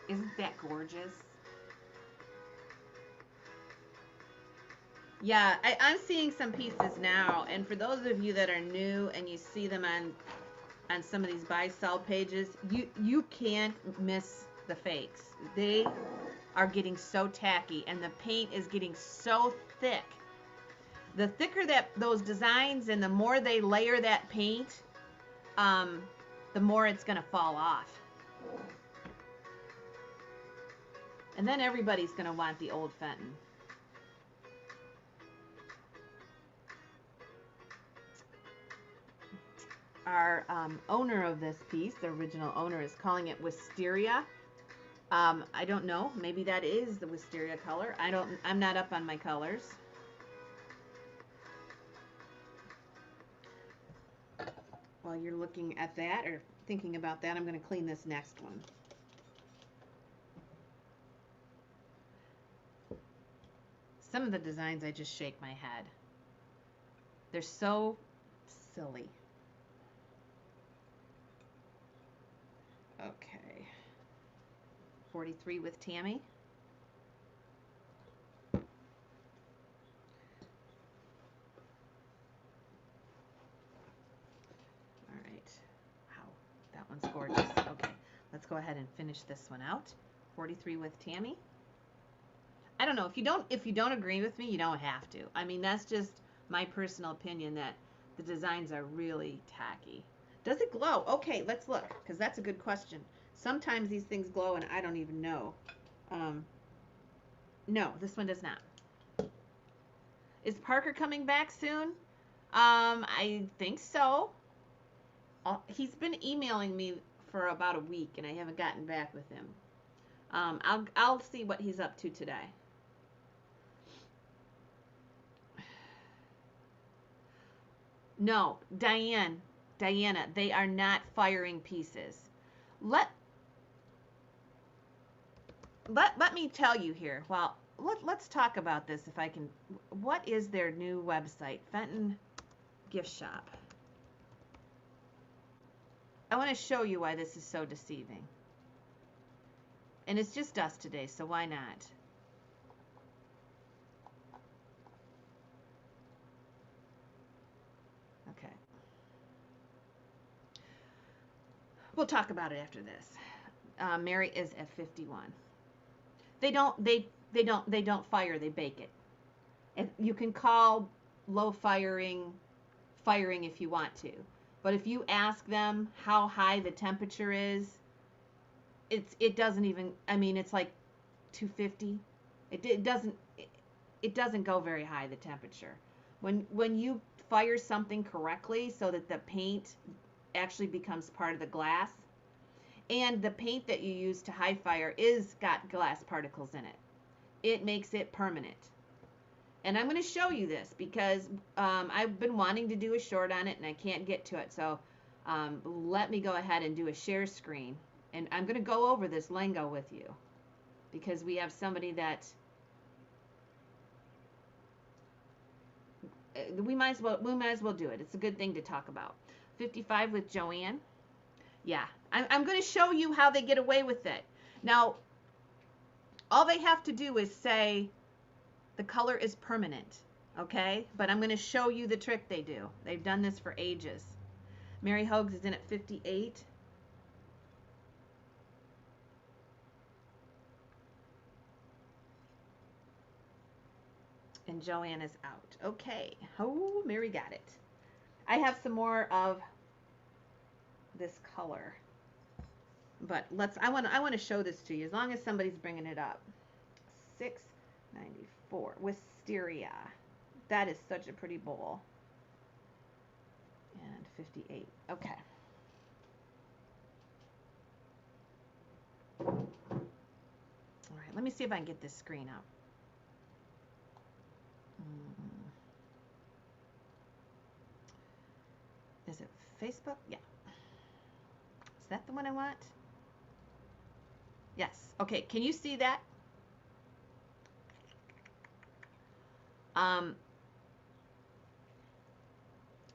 Isn't that gorgeous? Yeah, I'm seeing some pieces now, and for those of you that are new and you see them on some of these buy-sell pages, you can't miss the fakes. They are getting so tacky, and the paint is getting so thick. The thicker that those designs and the more they layer that paint, the more it's going to fall off. And then everybody's going to want the old Fenton. Our owner of this piece, the original owner, is calling it wisteria. I don't know. Maybe that is the wisteria color. I'm not up on my colors. While you're looking at that or thinking about that, I'm going to clean this next one. Some of the designs, I just shake my head. They're so silly. Okay. 43 with Tammy. All right. Wow, that one's gorgeous. Okay, let's go ahead and finish this one out. 43 with Tammy. I don't know, if you don't agree with me, you don't have to. I mean, that's just my personal opinion that the designs are really tacky. Does it glow? Okay, let's look, because that's a good question. Sometimes these things glow and I don't even know. No, this one does not. Is Parker coming back soon? I think so. He's been emailing me for about a week and I haven't gotten back with him. I'll see what he's up to today. No, Diana, they are not firing pieces. Let me tell you here. Well, let's talk about this if I can. What is their new website? Fenton Gift Shop. I want to show you why this is so deceiving. And it's just us today, so why not? Okay. We'll talk about it after this. Mary is at 51. They don't fire, they bake it. And you can call low firing if you want to. But if you ask them how high the temperature is, it doesn't even, I mean, it's like 250. It doesn't go very high, the temperature. When you fire something correctly so that the paint actually becomes part of the glass, and the paint that you use to high fire is got glass particles in it, it makes it permanent. And I'm going to show you this because I've been wanting to do a short on it and I can't get to it. So let me go ahead and do a share screen. And I'm going to go over this lingo with you because we have somebody that we might as well do it. It's a good thing to talk about. 55 with Joanne. Yeah, I'm going to show you how they get away with it. Now, all they have to do is say the color is permanent, okay? But I'm going to show you the trick they do. They've done this for ages. Mary Hogues is in at 58. And Joanne is out. Okay. Oh, Mary got it. I have some more of this color. But I want to show this to you as long as somebody's bringing it up. 694 Wisteria. That is such a pretty bowl. And 58. Okay. All right, let me see if I can get this screen up. Is it Facebook? Yeah. Is that the one I want? Yes. Okay, can you see that? And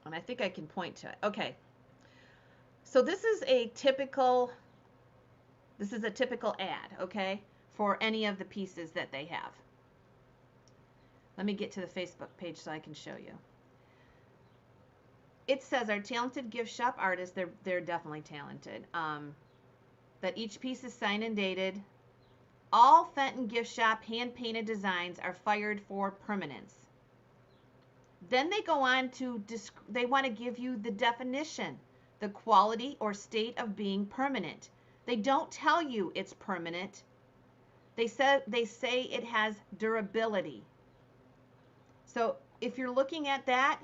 I think I can point to it. Okay. So this is a typical ad, okay, for any of the pieces that they have. Let me get to the Facebook page so I can show you. It says our talented gift shop artists, they're definitely talented, that each piece is signed and dated. All Fenton gift shop hand-painted designs are fired for permanence. Then they go on to, they want to give you the definition, the quality or state of being permanent. They don't tell you it's permanent. They say it has durability. So if you're looking at that,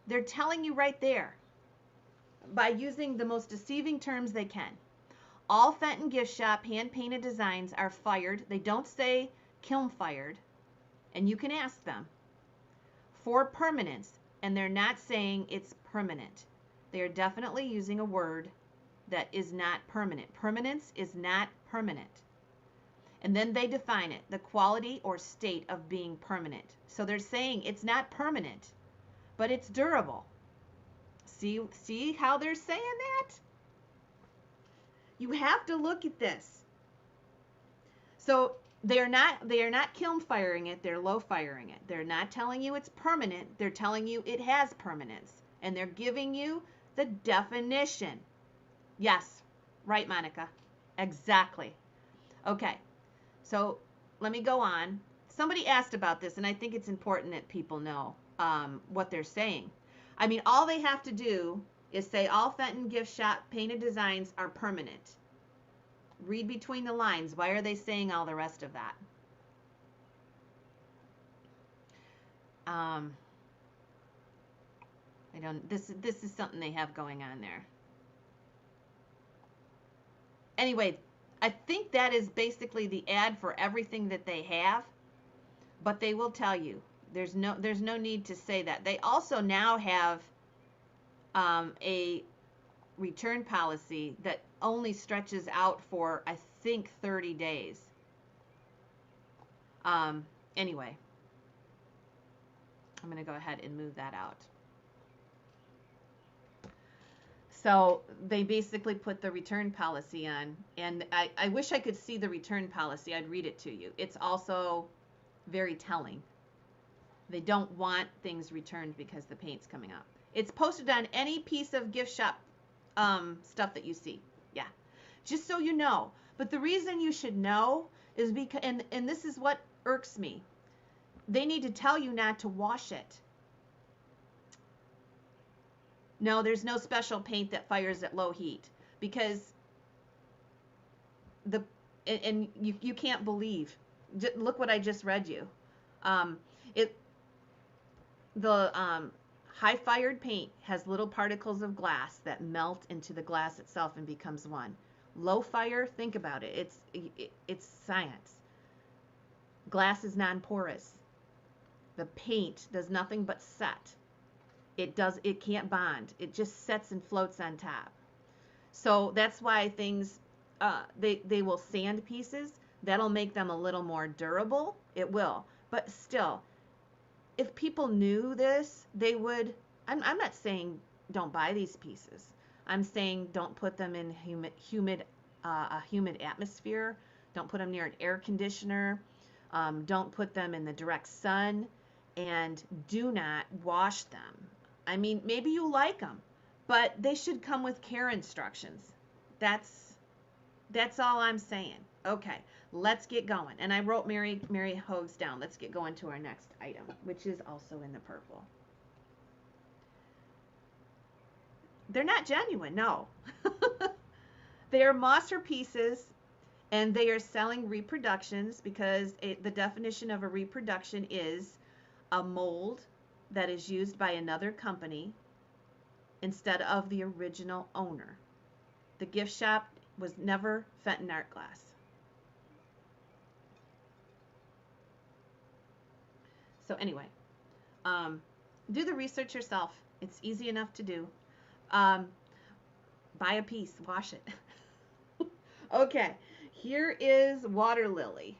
they're telling you right there by using the most deceiving terms they can. All Fenton gift shop hand-painted designs are fired. They don't say kiln fired, and you can ask them, for permanence, and they're not saying it's permanent. They are definitely using a word that is not permanent. Permanence is not permanent. And then they define it, the quality or state of being permanent. So they're saying it's not permanent, but it's durable. See how they're saying that? You have to look at this. So they are not kiln firing it, they're low firing it. They're not telling you it's permanent, they're telling you it has permanence. And they're giving you the definition. Yes, right, Monica. Exactly. Okay, so let me go on. Somebody asked about this, and I think it's important that people know what they're saying. I mean, all they have to do is say all Fenton gift shop painted designs are permanent. Read between the lines. Why are they saying all the rest of that? I don't. This is something they have going on there. Anyway, I think that is basically the ad for everything that they have. But they will tell you. There's no need to say that. They also now have a return policy that only stretches out for, I think, 30 days. Anyway, I'm going to go ahead and move that out. So they basically put the return policy on, and I wish I could see the return policy. I'd read it to you. It's also very telling. They don't want things returned because the paint's coming up. It's posted on any piece of gift shop stuff that you see. Yeah, just so you know. But the reason you should know is because, and this is what irks me, they need to tell you not to wash it. No, there's no special paint that fires at low heat, because you can't believe. Look what I just read you. The high fired paint has little particles of glass that melt into the glass itself and becomes one. Low fire, think about it. It's science. Glass is non-porous. The paint does nothing but set. It can't bond. It just sets and floats on top. So that's why things, they will sand pieces. That'll make them a little more durable. It will. But still, if people knew this, they would, I'm not saying don't buy these pieces. I'm saying don't put them in a humid atmosphere. Don't put them near an air conditioner. Don't put them in the direct sun. And do not wash them. I mean, maybe you like them, but they should come with care instructions. That's all I'm saying. Okay, let's get going. And I wrote Mary Hogues down. Let's get going to our next item, which is also in the purple. They're not genuine, no. They are Mosser pieces, and they are selling reproductions because the definition of a reproduction is a mold that is used by another company instead of the original owner. The gift shop was never Fenton Art Glass. So anyway, do the research yourself. It's easy enough to do. Buy a piece, wash it. Okay, here is water lily.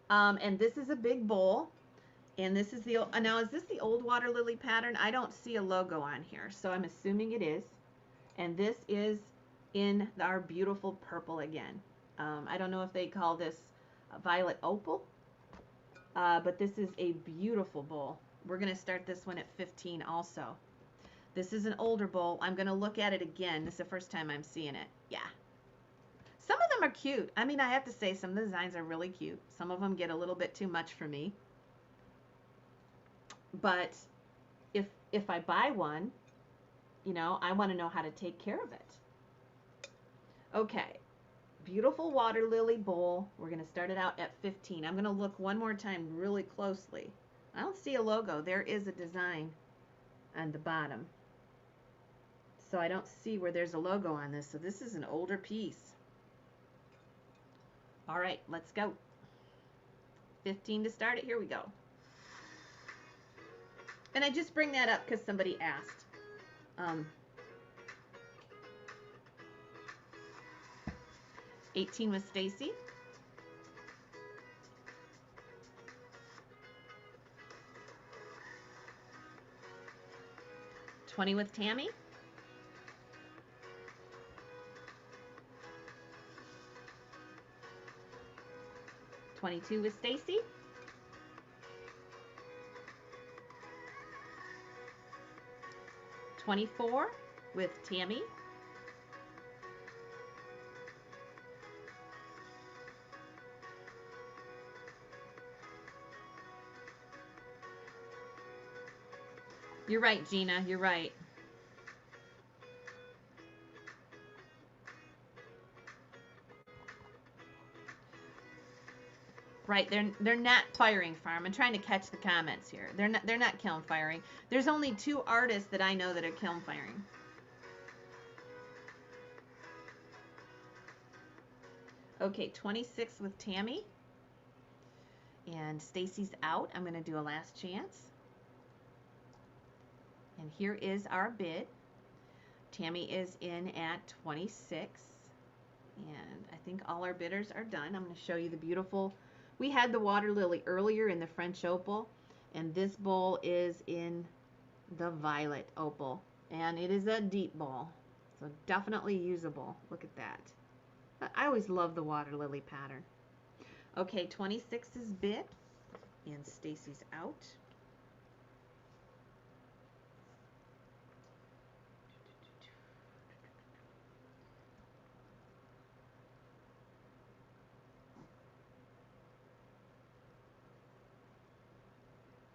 And this is a big bowl. And this is the, now is this the old water lily pattern? I don't see a logo on here, so I'm assuming it is. And this is in our beautiful purple again. I don't know if they call this violet opal, but this is a beautiful bowl. We're going to start this one at 15 also. This is an older bowl. I'm going to look at it again. This is the first time I'm seeing it. Yeah. Some of them are cute. I mean, I have to say some of the designs are really cute. Some of them get a little bit too much for me. But if I buy one, you know, I want to know how to take care of it. Okay, beautiful water lily bowl. We're going to start it out at 15. I'm going to look one more time really closely. I don't see a logo. There is a design on the bottom. So I don't see where there's a logo on this. So this is an older piece. All right, let's go. 15 to start it. Here we go. And I just bring that up because somebody asked. 18 with Stacy. 20 with Tammy. 22 with Stacy. 24 with Tammy. 'You're right, Gina. You're right. Right, they're not firing farm. I'm trying to catch the comments here. They're not kiln firing. There's only 2 artists that I know that are kiln firing. Okay, 26 with Tammy. And Stacy's out. I'm going to do a last chance. And here is our bid. Tammy is in at 26. And I think all our bidders are done. I'm going to show you the beautiful. We had the water lily earlier in the French opal, and this bowl is in the violet opal, and it is a deep bowl, so definitely usable. Look at that. I always love the water lily pattern. Okay, 26 is bid, and Stacy's out.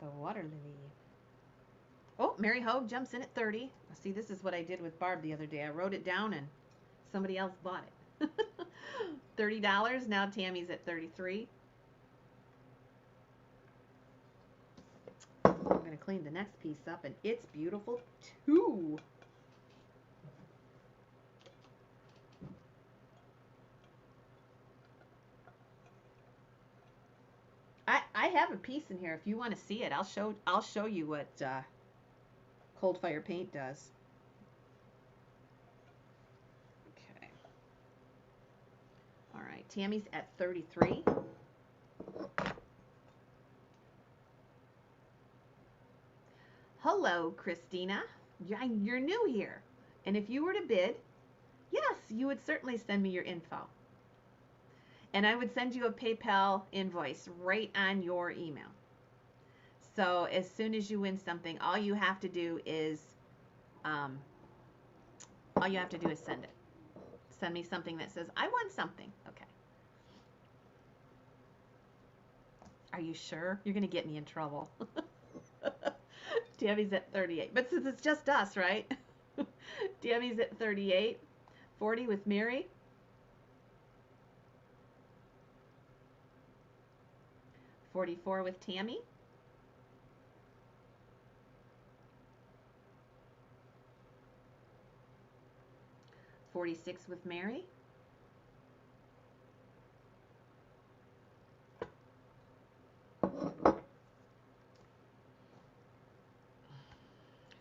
The water lily. Oh, Mary Hogue jumps in at 30. See, this is what I did with Barb the other day. I wrote it down and somebody else bought it. $30. Now Tammy's at 33. I'm going to clean the next piece up, and it's beautiful too. I have a piece in here. If you want to see it, I'll show you what cold fire paint does. Okay. All right, Tammy's at 33. Hello, Christina. You're new here, and if you were to bid, yes, you would certainly send me your info. And I would send you a PayPal invoice right on your email. So as soon as you win something, all you have to do is send it. Send me something that says, I won something. Okay. Are you sure? You're going to get me in trouble. Tammy's at 38. But since it's just us, right? Tammy's at 38. 40 with Mary. 44 with Tammy. 46 with Mary.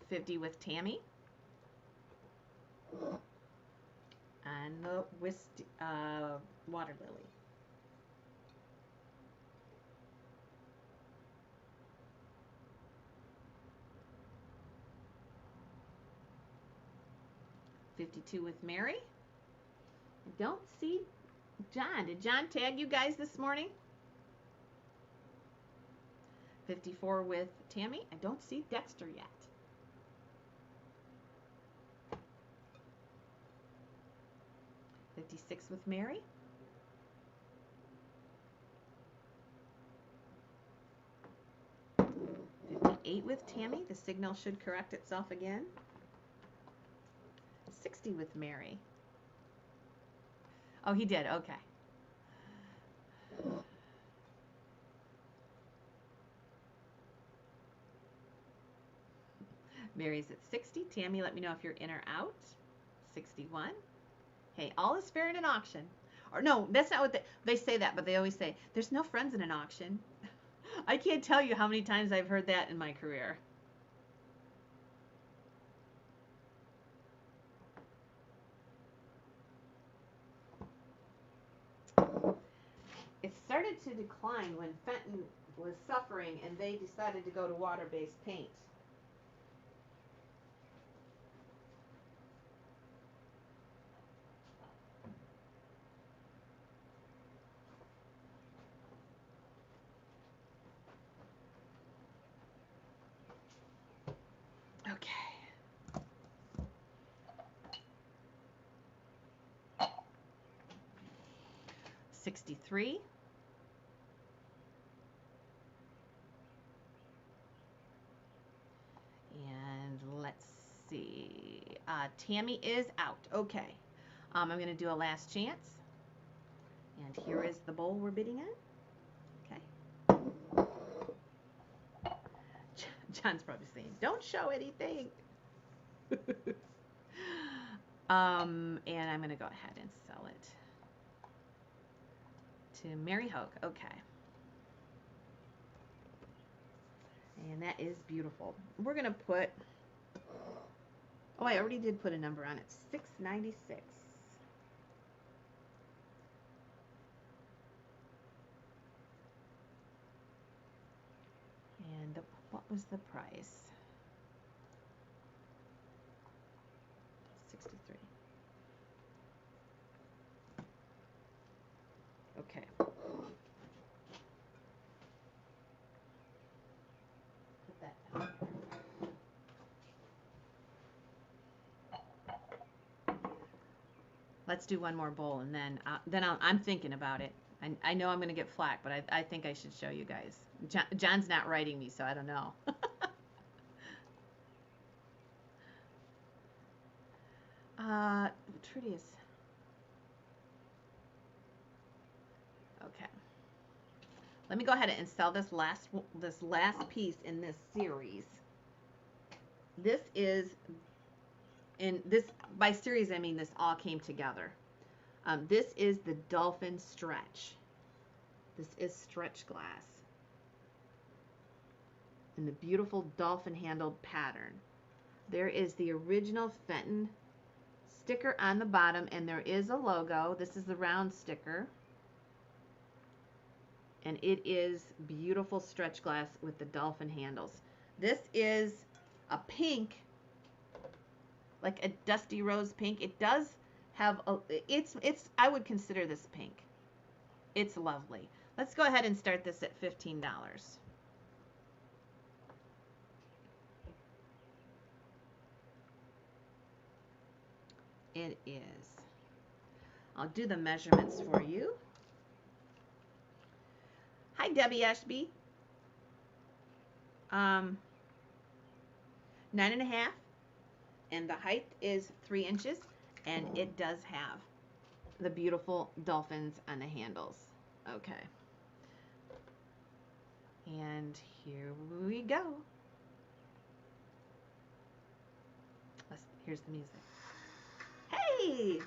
50 with Tammy. And the water lily. 52 with Mary. I don't see John. Did John tag you guys this morning? 54 with Tammy. I don't see Dexter yet. 56 with Mary. 58 with Tammy. The signal should correct itself again. 60 with Mary. Oh, he did. Okay. Mary's at 60. Tammy, let me know if you're in or out. 61. Hey, all is fair in an auction. Or no, that's not what they say that, but they always say, there's no friends in an auction. I can't tell you how many times I've heard that in my career. It started to decline when Fenton was suffering and they decided to go to water-based paint. 63. And let's see. Tammy is out. Okay. I'm going to do a last chance. And here is the bowl we're bidding on. Okay. John's probably saying, don't show anything. And I'm going to go ahead and sell it to Mary Hogue. Okay. And that is beautiful. We're going to put, oh, I already did put a number on it, $6.96. And what was the price? 63. Okay. Put that down there. Let's do one more bowl, and then I'm thinking about it. I know I'm going to get flack, but I think I should show you guys. John's not writing me, so I don't know. Trudius. Okay. Let me go ahead and sell this last piece in this series. This is by series I mean this all came together. This is the Dolphin Stretch. This is stretch glass in the beautiful dolphin handled pattern. There is the original Fenton sticker on the bottom, and there is a logo. This is the round sticker. And it is beautiful stretch glass with the dolphin handles. This is a pink, like a dusty rose pink. It does have a, I would consider this pink. It's lovely. Let's go ahead and start this at $15. It is. I'll do the measurements for you. Hi, Debbie Ashby. 9.5, and the height is 3 inches, and it does have the beautiful dolphins on the handles. Okay. And here we go. Here's the music. Hey!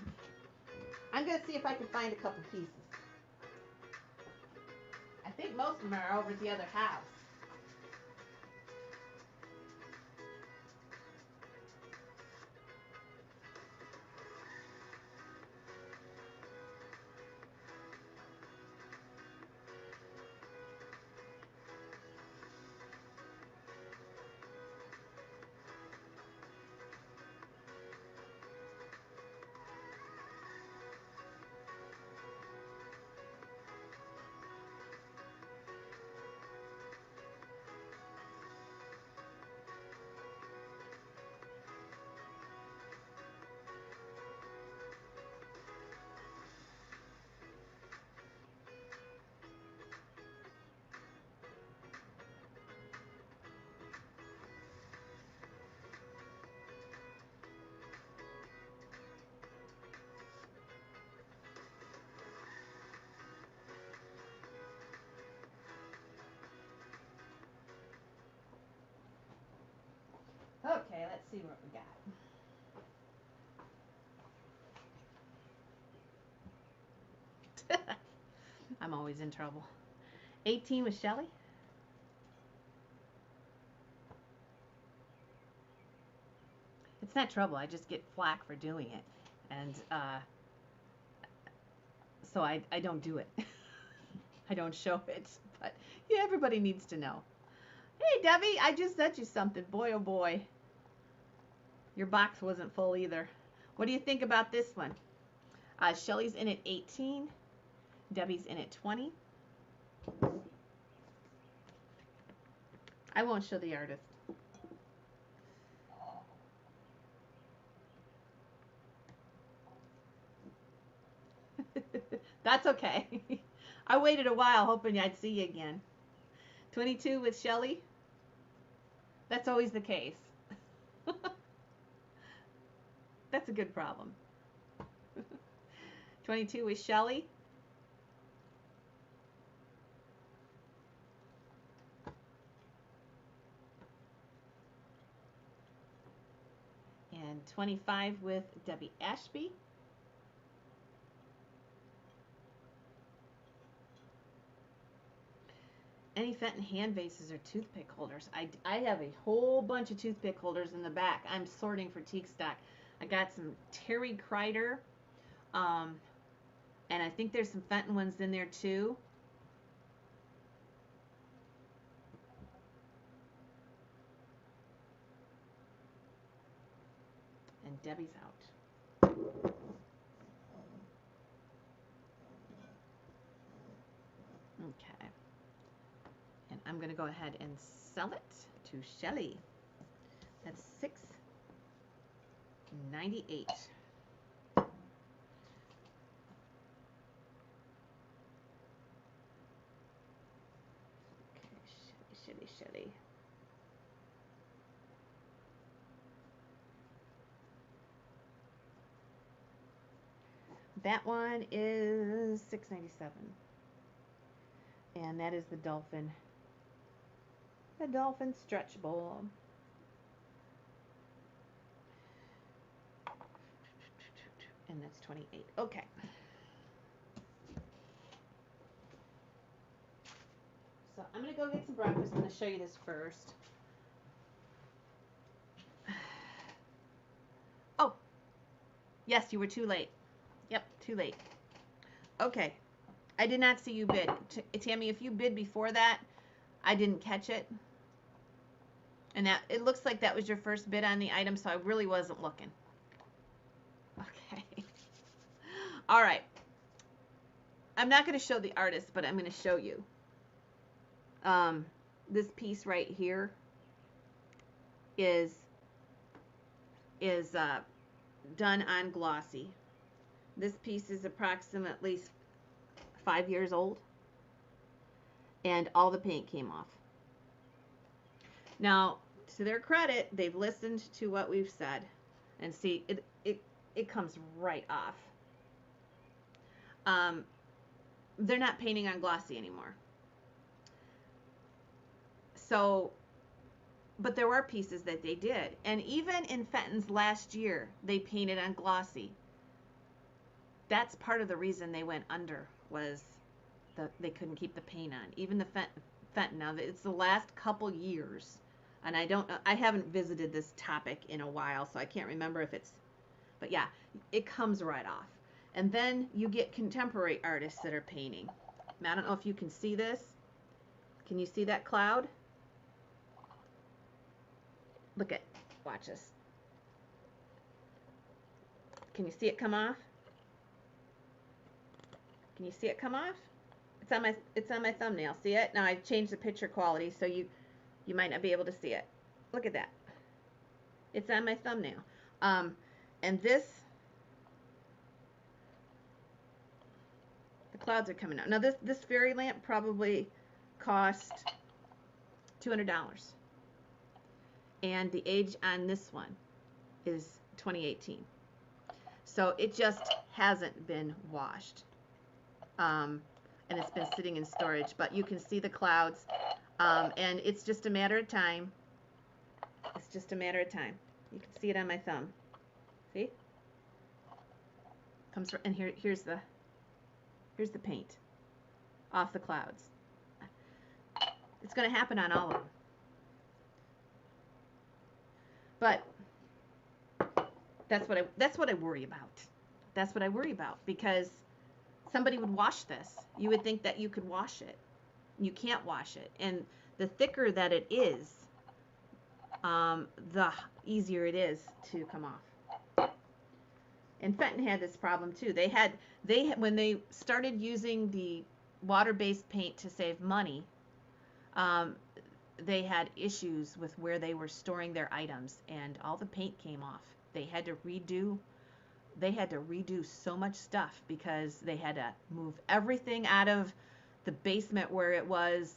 I'm going to see if I can find a couple pieces. I think most of them are over at the other house. Okay, let's see what we got. I'm always in trouble. 18 with Shelly. It's not trouble. I just get flack for doing it. And so I don't do it. I don't show it. But yeah, everybody needs to know. Hey, Debbie, I just sent you something. Boy, oh boy. Your box wasn't full either. What do you think about this one? Shelly's in at 18. Debbie's in at 20. I won't show the artist. That's okay. I waited a while hoping I'd see you again. 22 with Shelly. That's always the case. That's a good problem. 22 with Shelly. And 25 with Debbie Ashby. Any Fenton hand vases or toothpick holders? I have a whole bunch of toothpick holders in the back. I'm sorting for teak stock. I got some Terry Kreider, and I think there's some Fenton ones in there too. And Debbie's out. Okay. And I'm going to go ahead and sell it to Shelly. That's $6.98. Okay, Shelly. That one is $6.97. And that is the Dolphin. The Dolphin Stretch Bowl. And that's 28. Okay. So I'm going to go get some breakfast. I'm going to show you this first. Oh, yes, you were too late. Yep, too late. Okay. I did not see you bid. Tammy, if you bid before that, I didn't catch it. And that it looks like that was your first bid on the item, so I really wasn't looking. Okay. All right. I'm not going to show the artist, but I'm going to show you. This piece right here is done on glossy. This piece is approximately 5 years old, and all the paint came off. Now, to their credit, they've listened to what we've said, and see, it comes right off. They're not painting on glossy anymore. So, but there were pieces that they did, and even in Fenton's last year, they painted on glossy. That's part of the reason they went under, was that they couldn't keep the paint on. Even the Fenton, now it's the last couple years, and I haven't visited this topic in a while, so I can't remember if it's, but yeah, it comes right off. And then you get contemporary artists that are painting. Now, I don't know if you can see this. Can you see that cloud? Look at, watch this. Can you see it come off? Can you see it come off? It's on my thumbnail. See it? Now I've changed the picture quality so you might not be able to see it. Look at that. It's on my thumbnail. And this, the clouds are coming out. Now this fairy lamp probably cost $200. And the age on this one is 2018. So it just hasn't been washed. And it's been sitting in storage, but you can see the clouds, and it's just a matter of time. It's just a matter of time. You can see it on my thumb. See? Comes and here's the paint off the clouds. It's going to happen on all of them. But that's what I worry about. That's what I worry about, because somebody would wash this. You would think that you could wash it. You can't wash it. And the thicker that it is, the easier it is to come off. And Fenton had this problem too. When they started using the water-based paint to save money, they had issues with where they were storing their items, and all the paint came off. They had to redo they had to redo so much stuff because they had to move everything out of the basement where it was,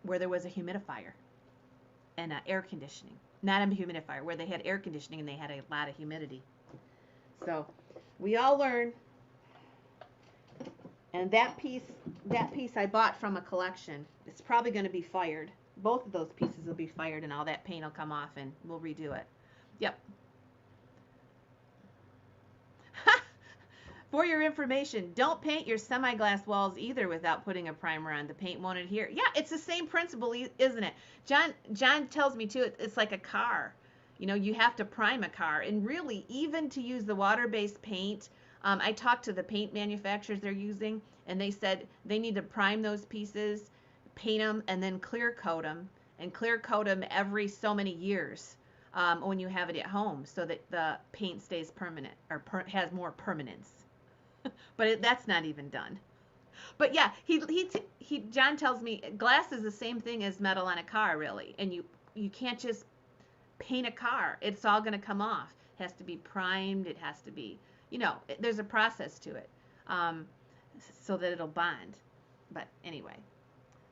where there was a humidifier and air conditioning. Not a humidifier, where they had air conditioning and they had a lot of humidity. So we all learn. And that piece I bought from a collection. It's probably going to be fired. Both of those pieces will be fired and all that paint will come off and we'll redo it. Yep. For your information, don't paint your semi-glass walls either without putting a primer on. The paint won't adhere. Yeah, it's the same principle, isn't it? John tells me too, it's like a car. You know, you have to prime a car. And really, even to use the water-based paint, I talked to the paint manufacturers they're using, and they said they need to prime those pieces, paint them, and then clear coat them, and clear coat them every so many years when you have it at home, so that the paint stays permanent or has more permanence. But that's not even done. But yeah, John tells me glass is the same thing as metal on a car, really, and you can't just paint a car. It's all going to come off. It has to be primed. It has to be, there's a process to it, so that it'll bond. But anyway,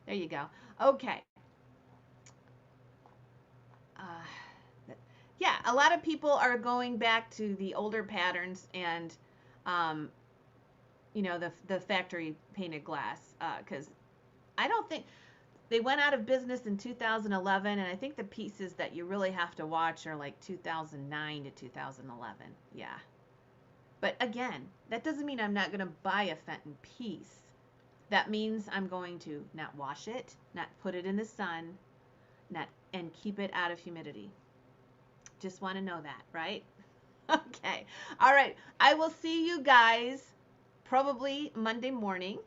there you go. Okay. Yeah, a lot of people are going back to the older patterns and the factory painted glass, because I don't think they went out of business in 2011, and I think the pieces that you really have to watch are like 2009 to 2011. Yeah. But again, that doesn't mean I'm not going to buy a Fenton piece. That means I'm going to not wash it, not put it in the sun, and keep it out of humidity. Just want to know that, right? Okay. All right. I will see you guys probably Monday morning.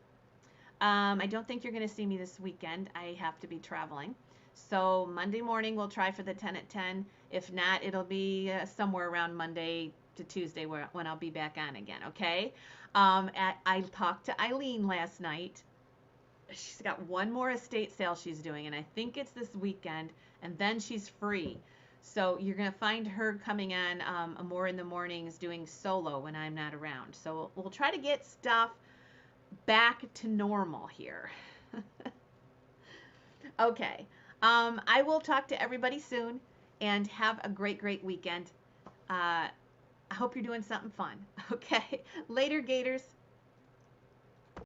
I don't think you're going to see me this weekend. I have to be traveling. So Monday morning we'll try for the 10 at 10. If not, it'll be somewhere around Monday to Tuesday when I'll be back on again, okay? I talked to Eileen last night. She's got one more estate sale she's doing, and I think it's this weekend, and then she's free. So you're going to find her coming on more in the mornings doing solo when I'm not around. So we'll try to get stuff back to normal here. Okay. I will talk to everybody soon, and have a great, great weekend. I hope you're doing something fun. Okay. Later, Gators.